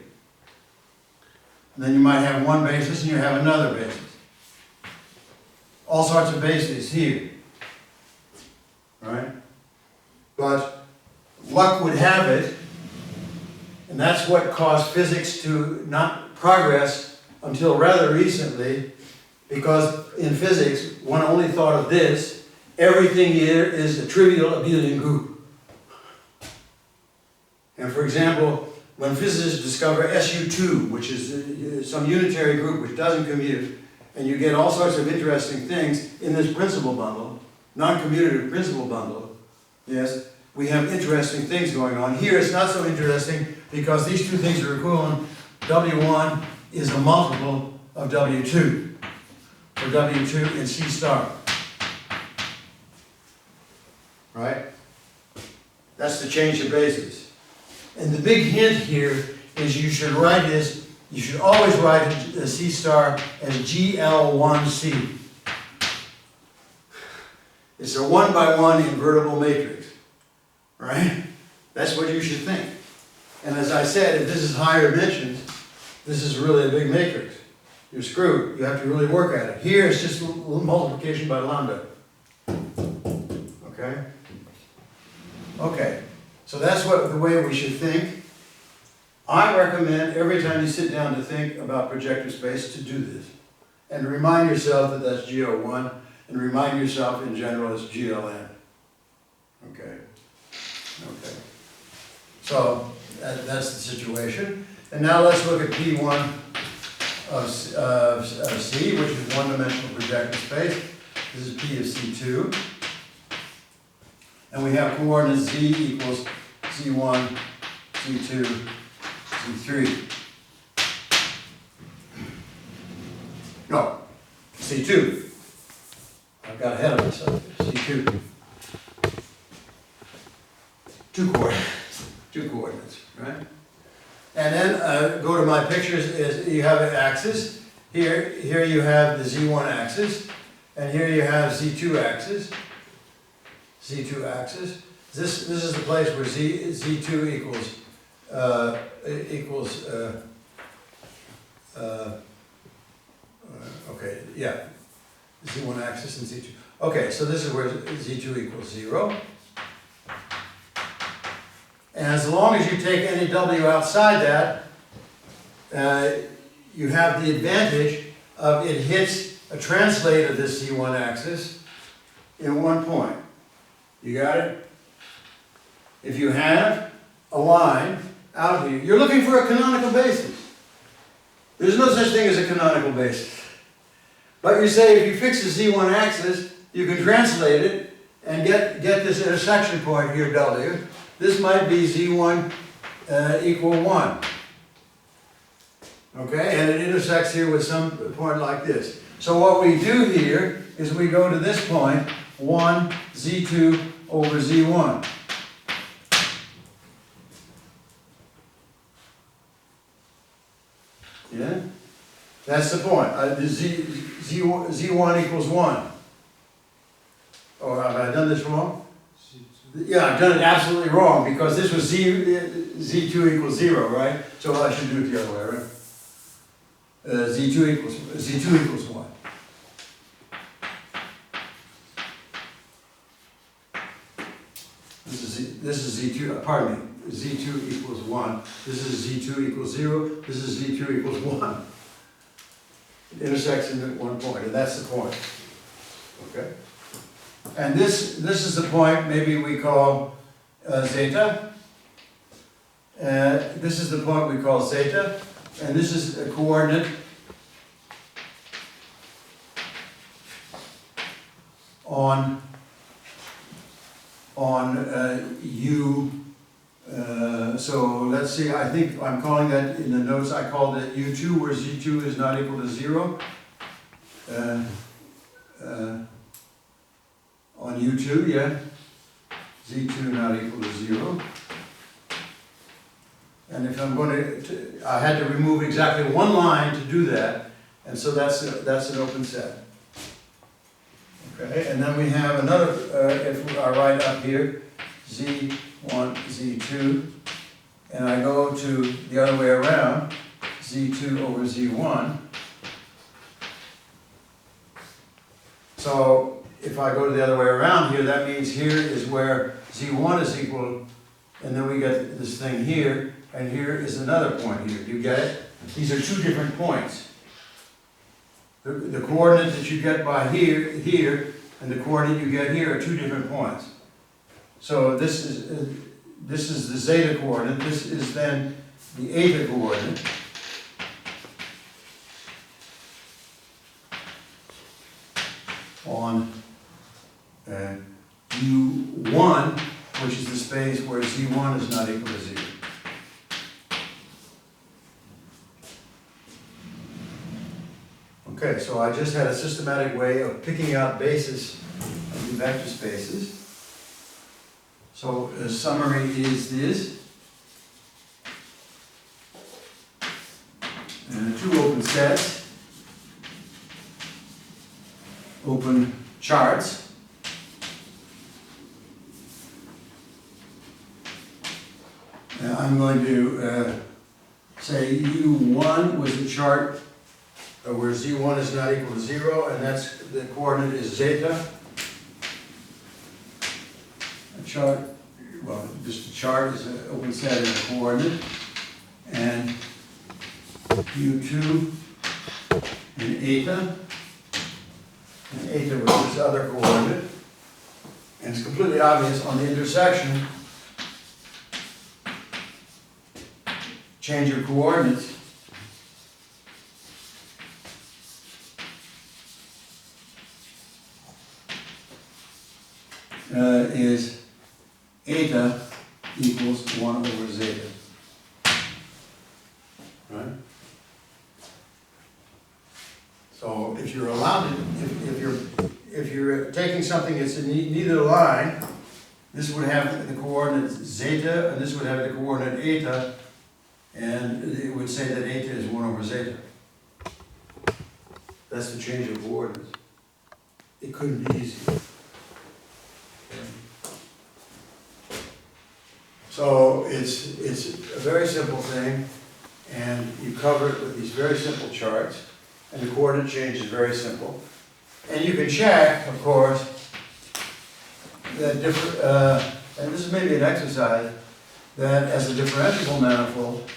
And then you might have one basis and you have another basis. All sorts of bases here. Right? But luck would have it, and that's what caused physics to not progress until rather recently, because in physics, one only thought of this: everything here is a trivial abelian group. And for example, when physicists discover SU2, which is some unitary group which doesn't commute, and you get all sorts of interesting things in this principal bundle, non-commutative principal bundle, yes, we have interesting things going on. Here it's not so interesting because these two things are equivalent. W1 is a multiple of W2, or W2 in C star. Right? That's the change of basis. And the big hint here is you should always write a C star as GL1C. It's a one-by-one invertible matrix, right? That's what you should think. And as I said, if this is higher dimensions, this is really a big matrix. You're screwed. You have to really work at it. Here it's just multiplication by lambda. Okay? Okay. So that's the way we should think. I recommend every time you sit down to think about projective space to do this. And remind yourself that that's GO1, and remind yourself in general it's GLN. Okay. Okay. So that's the situation. And now let's look at P1 of C, which is one-dimensional projective space. This is P of C2. And we have coordinates Z equals Z1, Z2, Z3. No, C2. I've got ahead of myself. C2. Two coordinates, right? And then go to my pictures. Is you have an axis. Here you have the Z1 axis, and here you have Z2 axis. Z2 axis. This is the place where Z2 equals okay, yeah, Z1 axis and Z2. Okay, so this is where Z2 equals 0. And as long as you take any W outside that, you have the advantage of it hits a translate of this Z1 axis in one point. You got it? If you have a line out here, you're looking for a canonical basis. There's no such thing as a canonical basis. But you say if you fix the Z1 axis, you can translate it and get this intersection point here, W. This might be Z1 equal 1. Okay, and it intersects here with some point like this. So what we do here is we go to this point, 1 Z2 over Z1. Yeah? That's the point. Z1 equals 1. Oh, have I done this wrong? Yeah, I've done it absolutely wrong because this was Z2 equals 0, right? So I should do it the other way, right? Z2 equals 1. This is Z2, pardon me, Z2 equals 1. This is Z2 equals 0. This is Z2 equals 1. It intersects at one point, and that's the point. Okay? And this is the point maybe we call zeta. This is the point we call zeta. And this is a coordinate on U. So let's see, I think I'm calling that in the notes, I called it U2, where Z2 is not equal to 0. On U2, yeah. Z2 not equal to 0. And if I'm going to, I had to remove exactly one line to do that, and so that's an open set. Okay, and then we have another, if I write up here, Z1, Z2, and I go to the other way around, Z2 over Z1. So if I go the other way around here, that means here is where Z1 is equal, and then we get this thing here, and here is another point here. Do you get it? These are two different points. The coordinate that you get by here, and the coordinate you get here are two different points. So this is the zeta coordinate. This is then the eta coordinate. On U1, which is the space where Z1 is not equal to 0. Okay, so I just had a systematic way of picking out bases of the vector spaces. So the summary is this. And two open sets, open charts. I'm going to say U1 was the chart where Z1 is not equal to 0, and that's the coordinate is zeta. A chart, well, just a chart is an open set and a coordinate. And U2 and eta. And eta was this other coordinate. And it's completely obvious on the intersection, change your coordinates. Is eta equals 1 over zeta. Right? So if you're allowed to, if you're taking something that's in neither line, this would have the coordinate zeta, and this would have the coordinate eta, and it would say that eta is 1 over zeta. That's the change of coordinates. It couldn't be easier. So it's a very simple thing, and you cover it with these very simple charts, and the coordinate change is very simple. And you can check, of course, that and this is maybe an exercise, that as a differentiable manifold,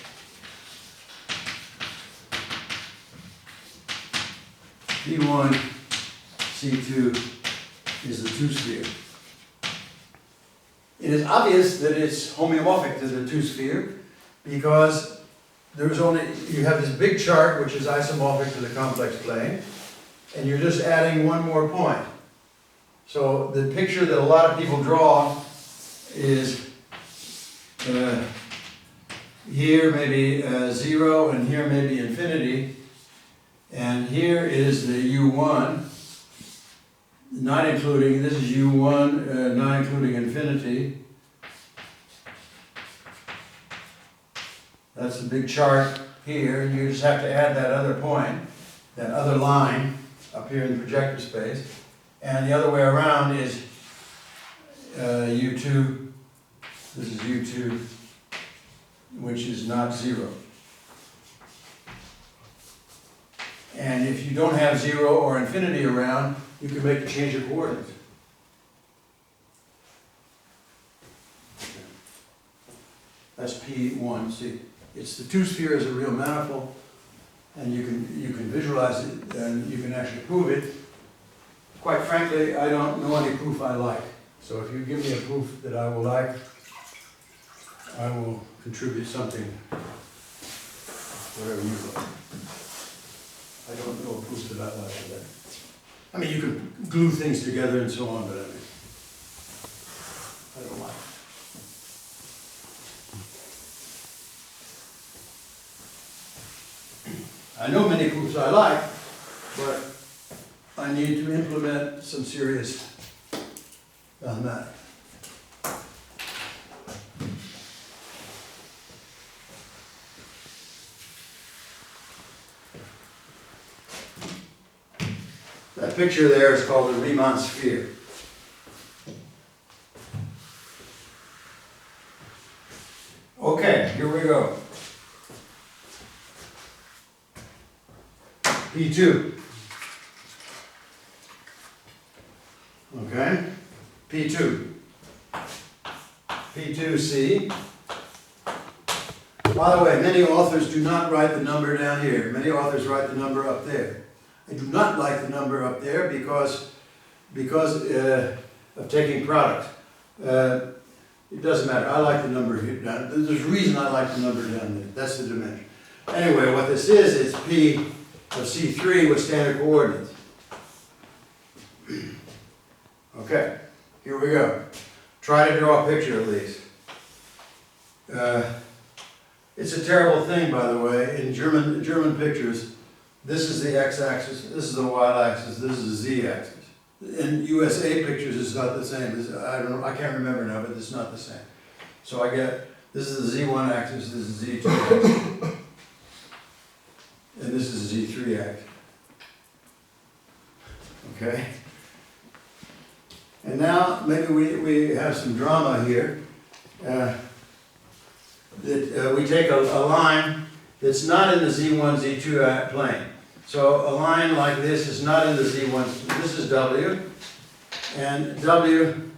P1, C2 is the two-sphere. It is obvious that it's homeomorphic to the two-sphere because there's only, you have this big chart which is isomorphic to the complex plane, and you're just adding one more point. So the picture that a lot of people draw is here maybe 0 and here maybe infinity, and here is the U1, not including, this is U1, not including infinity. That's the big chart here, and you just have to add that other point, that other line up here in the projector space. And the other way around is U2, this is U2, which is not 0. And if you don't have 0 or infinity around, you can make the change of coordinates. That's P1. See, it's the two-sphere is a real manifold, and you can visualize it, and you can actually prove it. Quite frankly, I don't know any proof I like. So if you give me a proof that I will like, I will contribute something, whatever you like. I don't know a proof that I like for that. I mean, you can glue things together and so on, but I mean, I don't like it. I know many proofs I like, but I need to implement some serious mathematics. That picture there is called the Riemann sphere. Okay, here we go. P2. Okay? P2. P2C. By the way, many authors do not write the number down here. Many authors write the number up there. I do not like the number up there because of taking product. It doesn't matter. I like the number here down. There's a reason I like the number down there. That's the dimension. Anyway, what this is P of C3 with standard coordinates. Okay, here we go. Try to draw a picture at least. It's a terrible thing, by the way. In German pictures, this is the x-axis, this is the y-axis, this is the z-axis. In USA pictures, it's not the same. I don't know. I can't remember now, but it's not the same. So I get this is the z1 axis, this is z2 axis, and this is z3 axis. Okay. And now maybe we have some drama here. We take a line that's not in the z1, z2 plane. So a line like this is not in the z1, this is W, and W,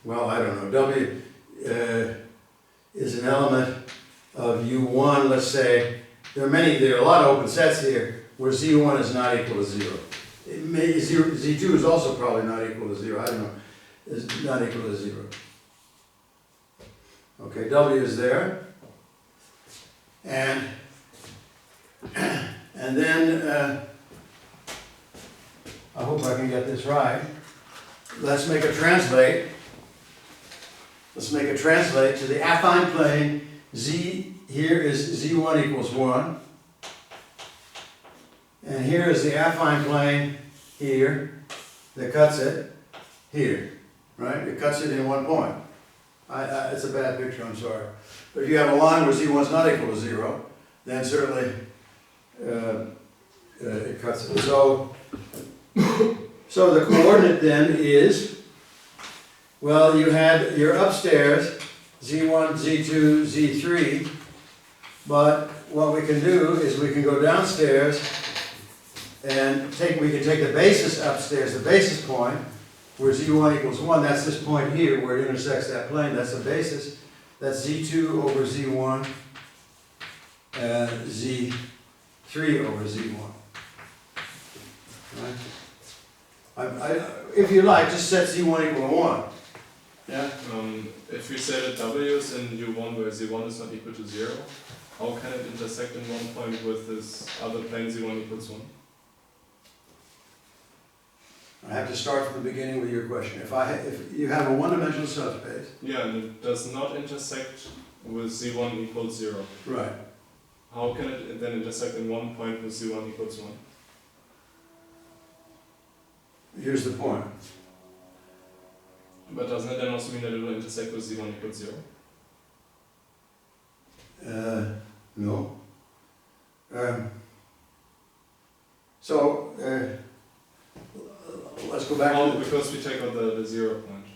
well, I don't know, W is an element of U1, let's say. There are a lot of open sets here where Z1 is not equal to 0. Z2 is also probably not equal to 0, I don't know, is not equal to 0. Okay, W is there. And then, I hope I can get this right. Let's make a translate. Let's make a translate to the affine plane. Z here is Z1 equals 1. And here is the affine plane here that cuts it here, right? It cuts it in one point. It's a bad picture, I'm sorry. But if you have a line where Z1 is not equal to 0, then certainly it cuts it. So the coordinate then is, well, you had your upstairs, Z1, Z2, Z3, but what we can do is we can go downstairs and we can take the basis upstairs, the basis point, where Z1 equals 1, that's this point here where it intersects that plane, that's the basis. That's Z2 over Z1, Z3 over Z1. Right? If you like, just set Z1 equal to 1. Yeah? If we say that W is in U1 where Z1 is not equal to 0, how can it intersect in one point with this other plane Z1 equals 1? I have to start from the beginning with your question. If you have a one-dimensional subspace. Yeah, and it does not intersect with Z1 equals 0. Right. How can it then intersect in one point with Z1 equals 1? Here's the point. But doesn't it then also mean that it will intersect with Z1 equals 0? No. Let's go back to because we take out the 0 point.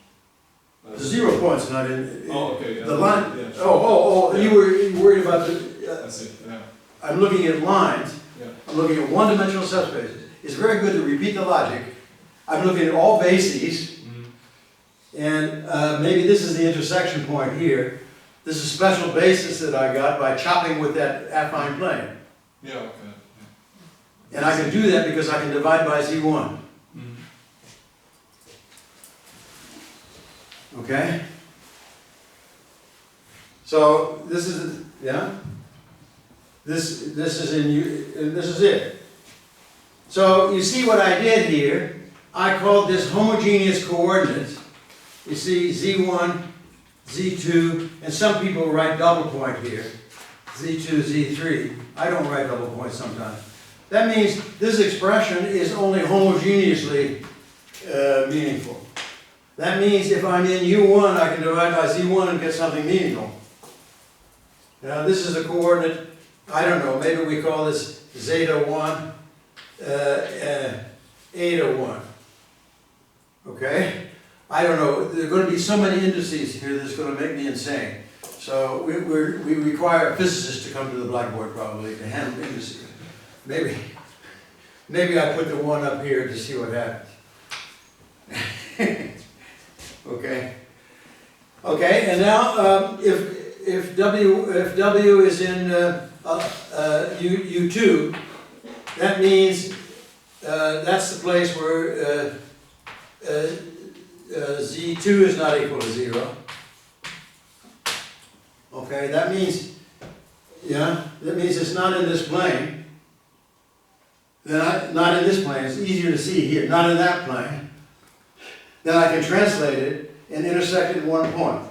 the 0 point's not in. Oh, okay. Yeah. The line. Yeah, sure. Oh! Yeah. You were worried about the. I see. Yeah. I'm looking at lines. Yeah. I'm looking at one-dimensional subspaces. It's very good to repeat the logic. I'm looking at all bases, and maybe this is the intersection point here. This is a special basis that I got by chopping with that affine plane. Yeah. Okay. Yeah. And I can do that because I can divide by Z1. Okay? So this is, yeah? This is in you, and this is it. So you see what I did here? I called this homogeneous coordinates. You see Z1, Z2, and some people write double point here. Z2, Z3. I don't write double point sometimes. That means this expression is only homogeneously meaningful. That means if I'm in U1, I can divide by Z1 and get something meaningful. Now this is a coordinate, I don't know, maybe we call this zeta 1, eta 1. Okay? I don't know, there are going to be so many indices here that's going to make me insane. So we require a physicist to come to the blackboard probably to handle indices. Maybe I put the 1 up here to see what happens. Okay. Okay, and now if W is in U2, that means that's the place where Z2 is not equal to 0. Okay, that means, that means it's not in this plane. Then not in this plane, it's easier to see here, not in that plane. Then I can translate it and intersect at one point.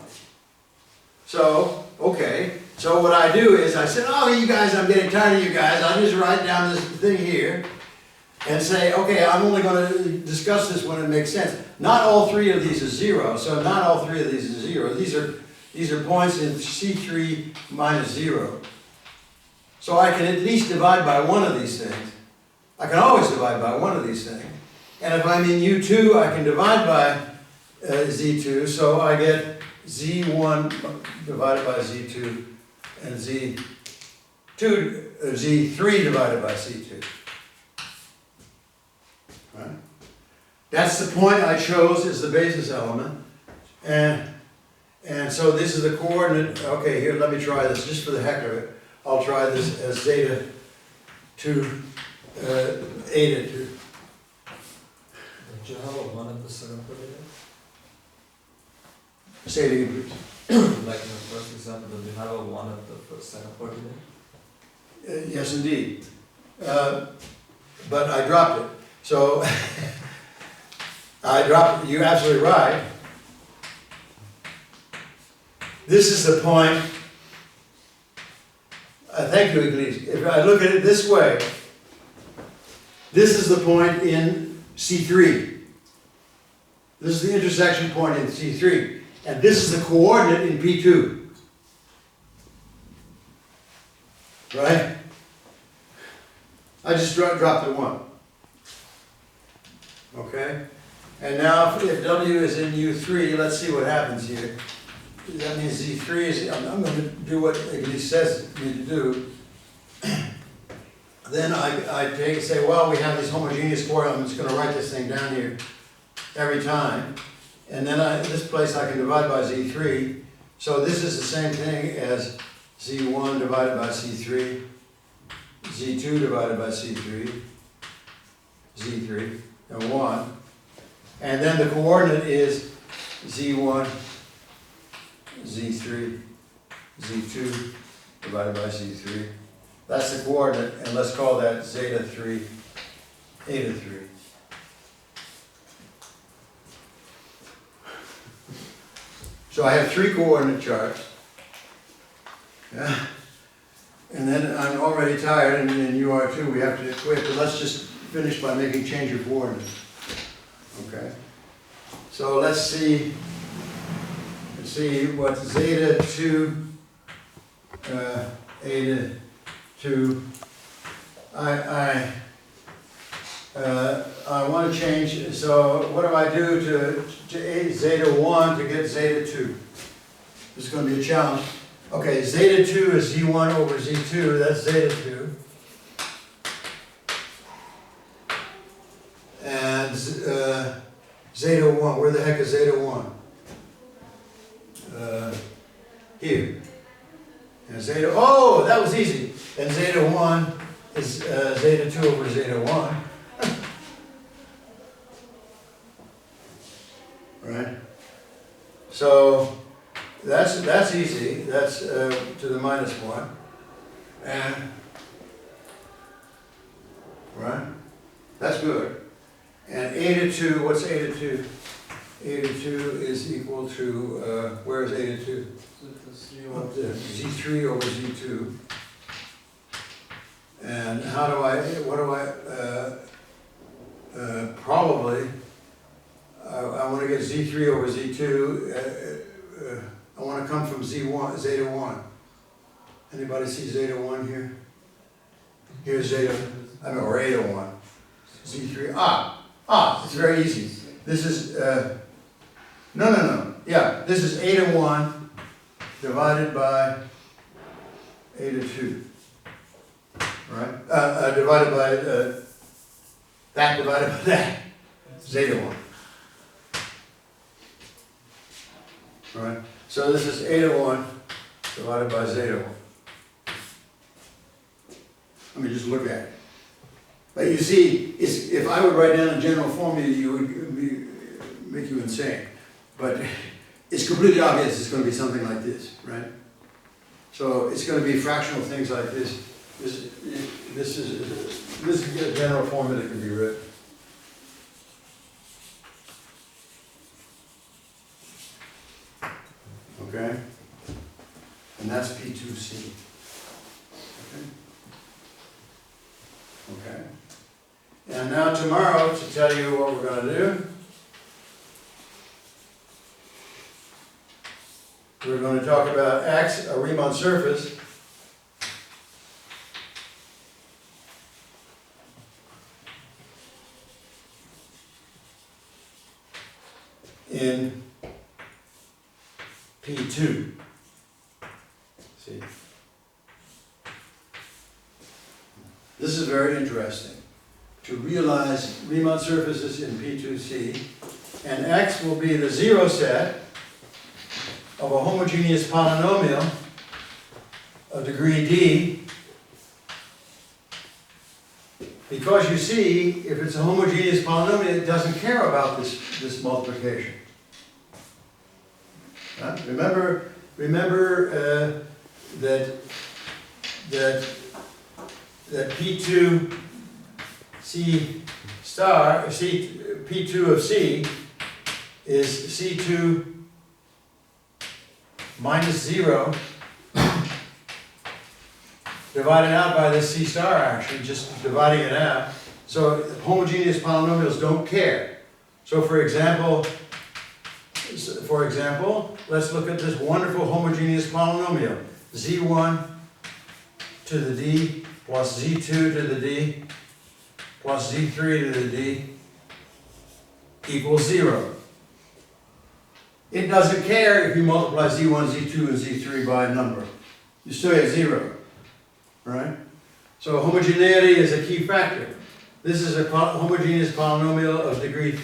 So, okay, so what I do is I said, oh, you guys, I'm getting tired of you guys. I'll just write down this thing here and say, okay, I'm only going to discuss this when it makes sense. Not all 3 of these is 0, so not all 3 of these is 0. These are points in C3 minus 0. So I can at least divide by one of these things. I can always divide by one of these things. And if I'm in U2, I can divide by Z2, so I get Z1 divided by Z2 and Z3 divided by C2. Right? That's the point I chose as the basis element. And so this is the coordinate. Okay, here, let me try this just for the heck of it. I'll try this as zeta 2, eta 2. Do you have a 1 at the second coordinate? Say it again, please. Like in the first example, do you have a 1 at the second coordinate? Yes, indeed. But I dropped it. So, I dropped it. You're absolutely right. This is the point. Thank you, Iglesias. If I look at it this way, this is the point in C3. This is the intersection point in C3. And this is the coordinate in P2. Right? I just dropped the 1. Okay? And now if W is in U3, let's see what happens here. That means Z3 is, I'm going to do what it says me to do. Then I take and say, well, we have these homogeneous coordinates. I'm just going to write this thing down here every time. And then this place I can divide by Z3. So this is the same thing as Z1 divided by C3, Z2 divided by C3, Z3, and 1. And then the coordinate is Z1, Z3, Z2 divided by Z3. That's the coordinate, and let's call that zeta 3, eta 3. So I have 3 coordinate charts. Yeah. And then I'm already tired, and you are too. We have to quit, but let's just finish by making change of coordinates. Okay. So let's see what zeta 2, eta 2. I want to change. So what do I do to zeta 1 to get zeta 2? This is going to be a challenge. Okay, zeta 2 is Z1 over Z2. That's zeta 2. And zeta 1. Where the heck is zeta 1? Here. And zeta, oh, that was easy. And zeta 1 is zeta 2 over zeta 1. Right? So that's easy. That's to the minus 1. And, right? That's good. And eta 2, what's eta 2? Eta 2 is equal to, where is eta 2? Up there, Z3 over Z2. And how do I, probably, I want to get Z3 over Z2. I want to come from Z1, zeta 1. Anybody see zeta 1 here? Here's zeta, or eta 1. Z3, it's very easy. This is, no. Yeah, this is eta 1. divided by eta 2. Right? Divided by that divided by that. Zeta 1. Right? So this is eta 1 divided by zeta 1. Let me just look at it. But you see, if I would write down a general formula, you would make you insane. But it's completely obvious it's going to be something like this, right? So it's going to be fractional things like this. This is a general formula that can be written. Okay? And that's P2C. Okay? Okay. And now tomorrow, to tell you what we're going to do, we're going to talk about X, a Riemann surface, in P2. See? This is very interesting. To realize Riemann surfaces in P2C, and X will be the zero set of a homogeneous polynomial of degree D, because you see, if it's a homogeneous polynomial, it doesn't care about this multiplication. Remember that P2 C star, P2 of C is C2 minus 0 divided out by this C star action, just dividing it out. So homogeneous polynomials don't care. So for example, let's look at this wonderful homogeneous polynomial. Z1 to the D plus Z2 to the D plus Z3 to the D equals 0. It doesn't care if you multiply Z1, Z2, and Z3 by a number. You still get 0, right? So homogeneity is a key factor. This is a homogeneous polynomial of degree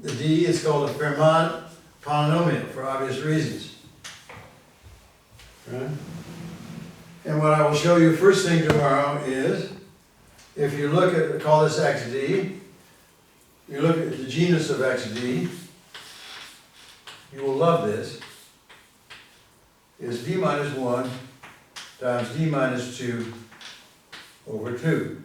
D. It's called a Fermat polynomial for obvious reasons. Right? And what I will show you first thing tomorrow is, if you look at, call this XD, you look at the genus of XD, you will love this, is D minus 1 times D minus 2 over 2.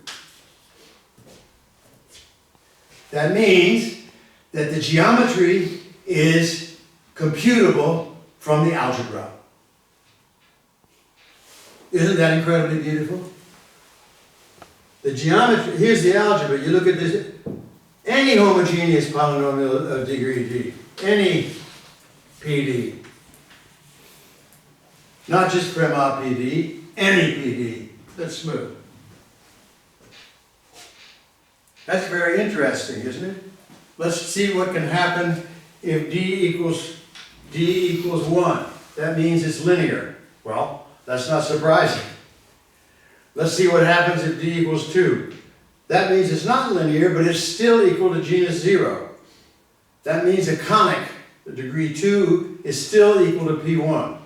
That means that the geometry is computable from the algebra. Isn't that incredibly beautiful? The geometry, here's the algebra. You look at this, any homogeneous polynomial of degree D, any PD, not just Fermat PD, any PD, that's smooth. That's very interesting, isn't it? Let's see what can happen if D equals 1. That means it's linear. Well, that's not surprising. Let's see what happens if D equals 2. That means it's not linear, but it's still equal to genus 0. That means a conic, the degree 2, is still equal to P1.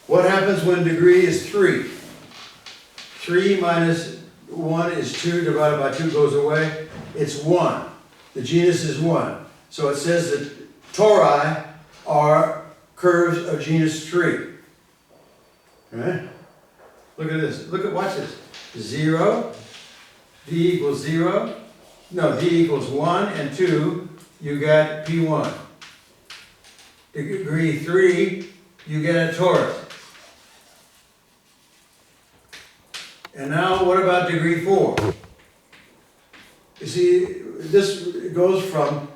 What happens when degree is 3? 3 minus 1 is 2, divided by 2 goes away. It's 1. The genus is 1. So it says that tori are curves of genus 3. Right? Look at this. Watch this. 0, D equals 0. No, D equals 1 and 2, you got P1. Degree 3, you get a torus. And now what about degree 4? You see, this goes from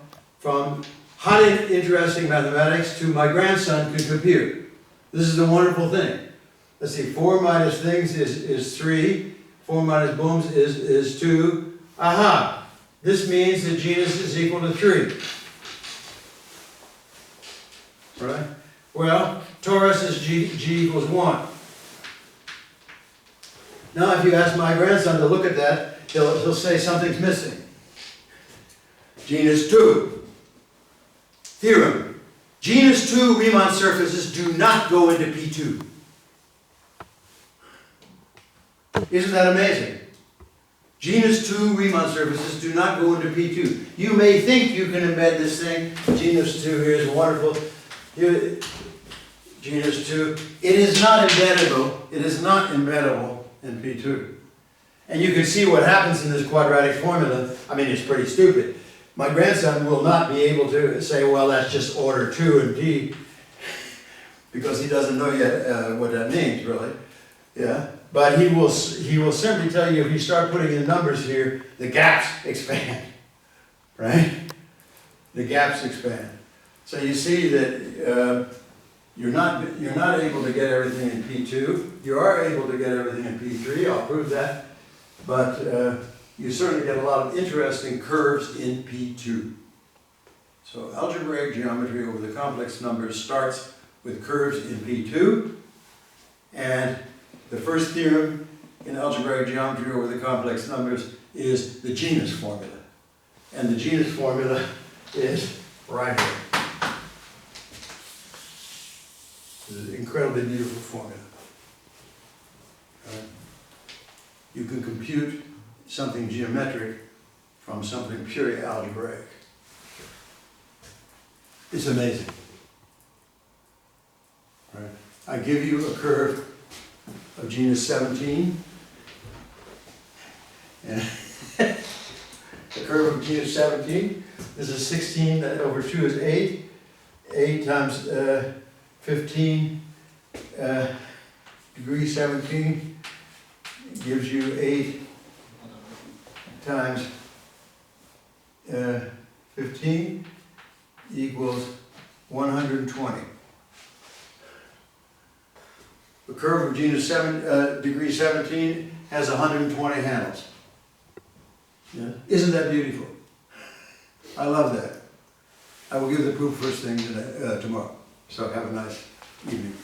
hot and interesting mathematics to my grandson can compute. This is a wonderful thing. Let's see, 4 minus things is 3. 4 minus booms is 2. Aha! This means the genus is equal to 3. Right? Well, torus is G equals 1. Now if you ask my grandson to look at that, he'll say something's missing. Genus 2. Theorem. Genus 2 Riemann surfaces do not go into P2. Isn't that amazing? Genus 2 Riemann surfaces do not go into P2. You may think you can embed this thing. Genus 2 here is wonderful. Here, genus 2. It is not embeddable. It is not embeddable in P2. And you can see what happens in this quadratic formula. I mean, it's pretty stupid. My grandson will not be able to say, well, that's just order 2 in P, because he doesn't know yet what that means, really. Yeah. But he will simply tell you, if you start putting in numbers here, the gaps expand, right? The gaps expand. So you see that you're not able to get everything in P2. You are able to get everything in P3. I'll prove that. But you certainly get a lot of interesting curves in P2. So algebraic geometry over the complex numbers starts with curves in P2, and the first theorem in algebraic geometry over the complex numbers is the genus formula. And the genus formula is right here. This is an incredibly beautiful formula. You can compute something geometric from something purely algebraic. It's amazing. Right? I give you a curve of genus 17. And the curve of genus 17. This is 16 over 2 is 8. 8 times 15 degree 17 gives you 8 times 15 equals 120. The curve of genus degree 17 has 120 handles. Yeah. Isn't that beautiful? I love that. I will give the proof first thing tomorrow. So have a nice evening.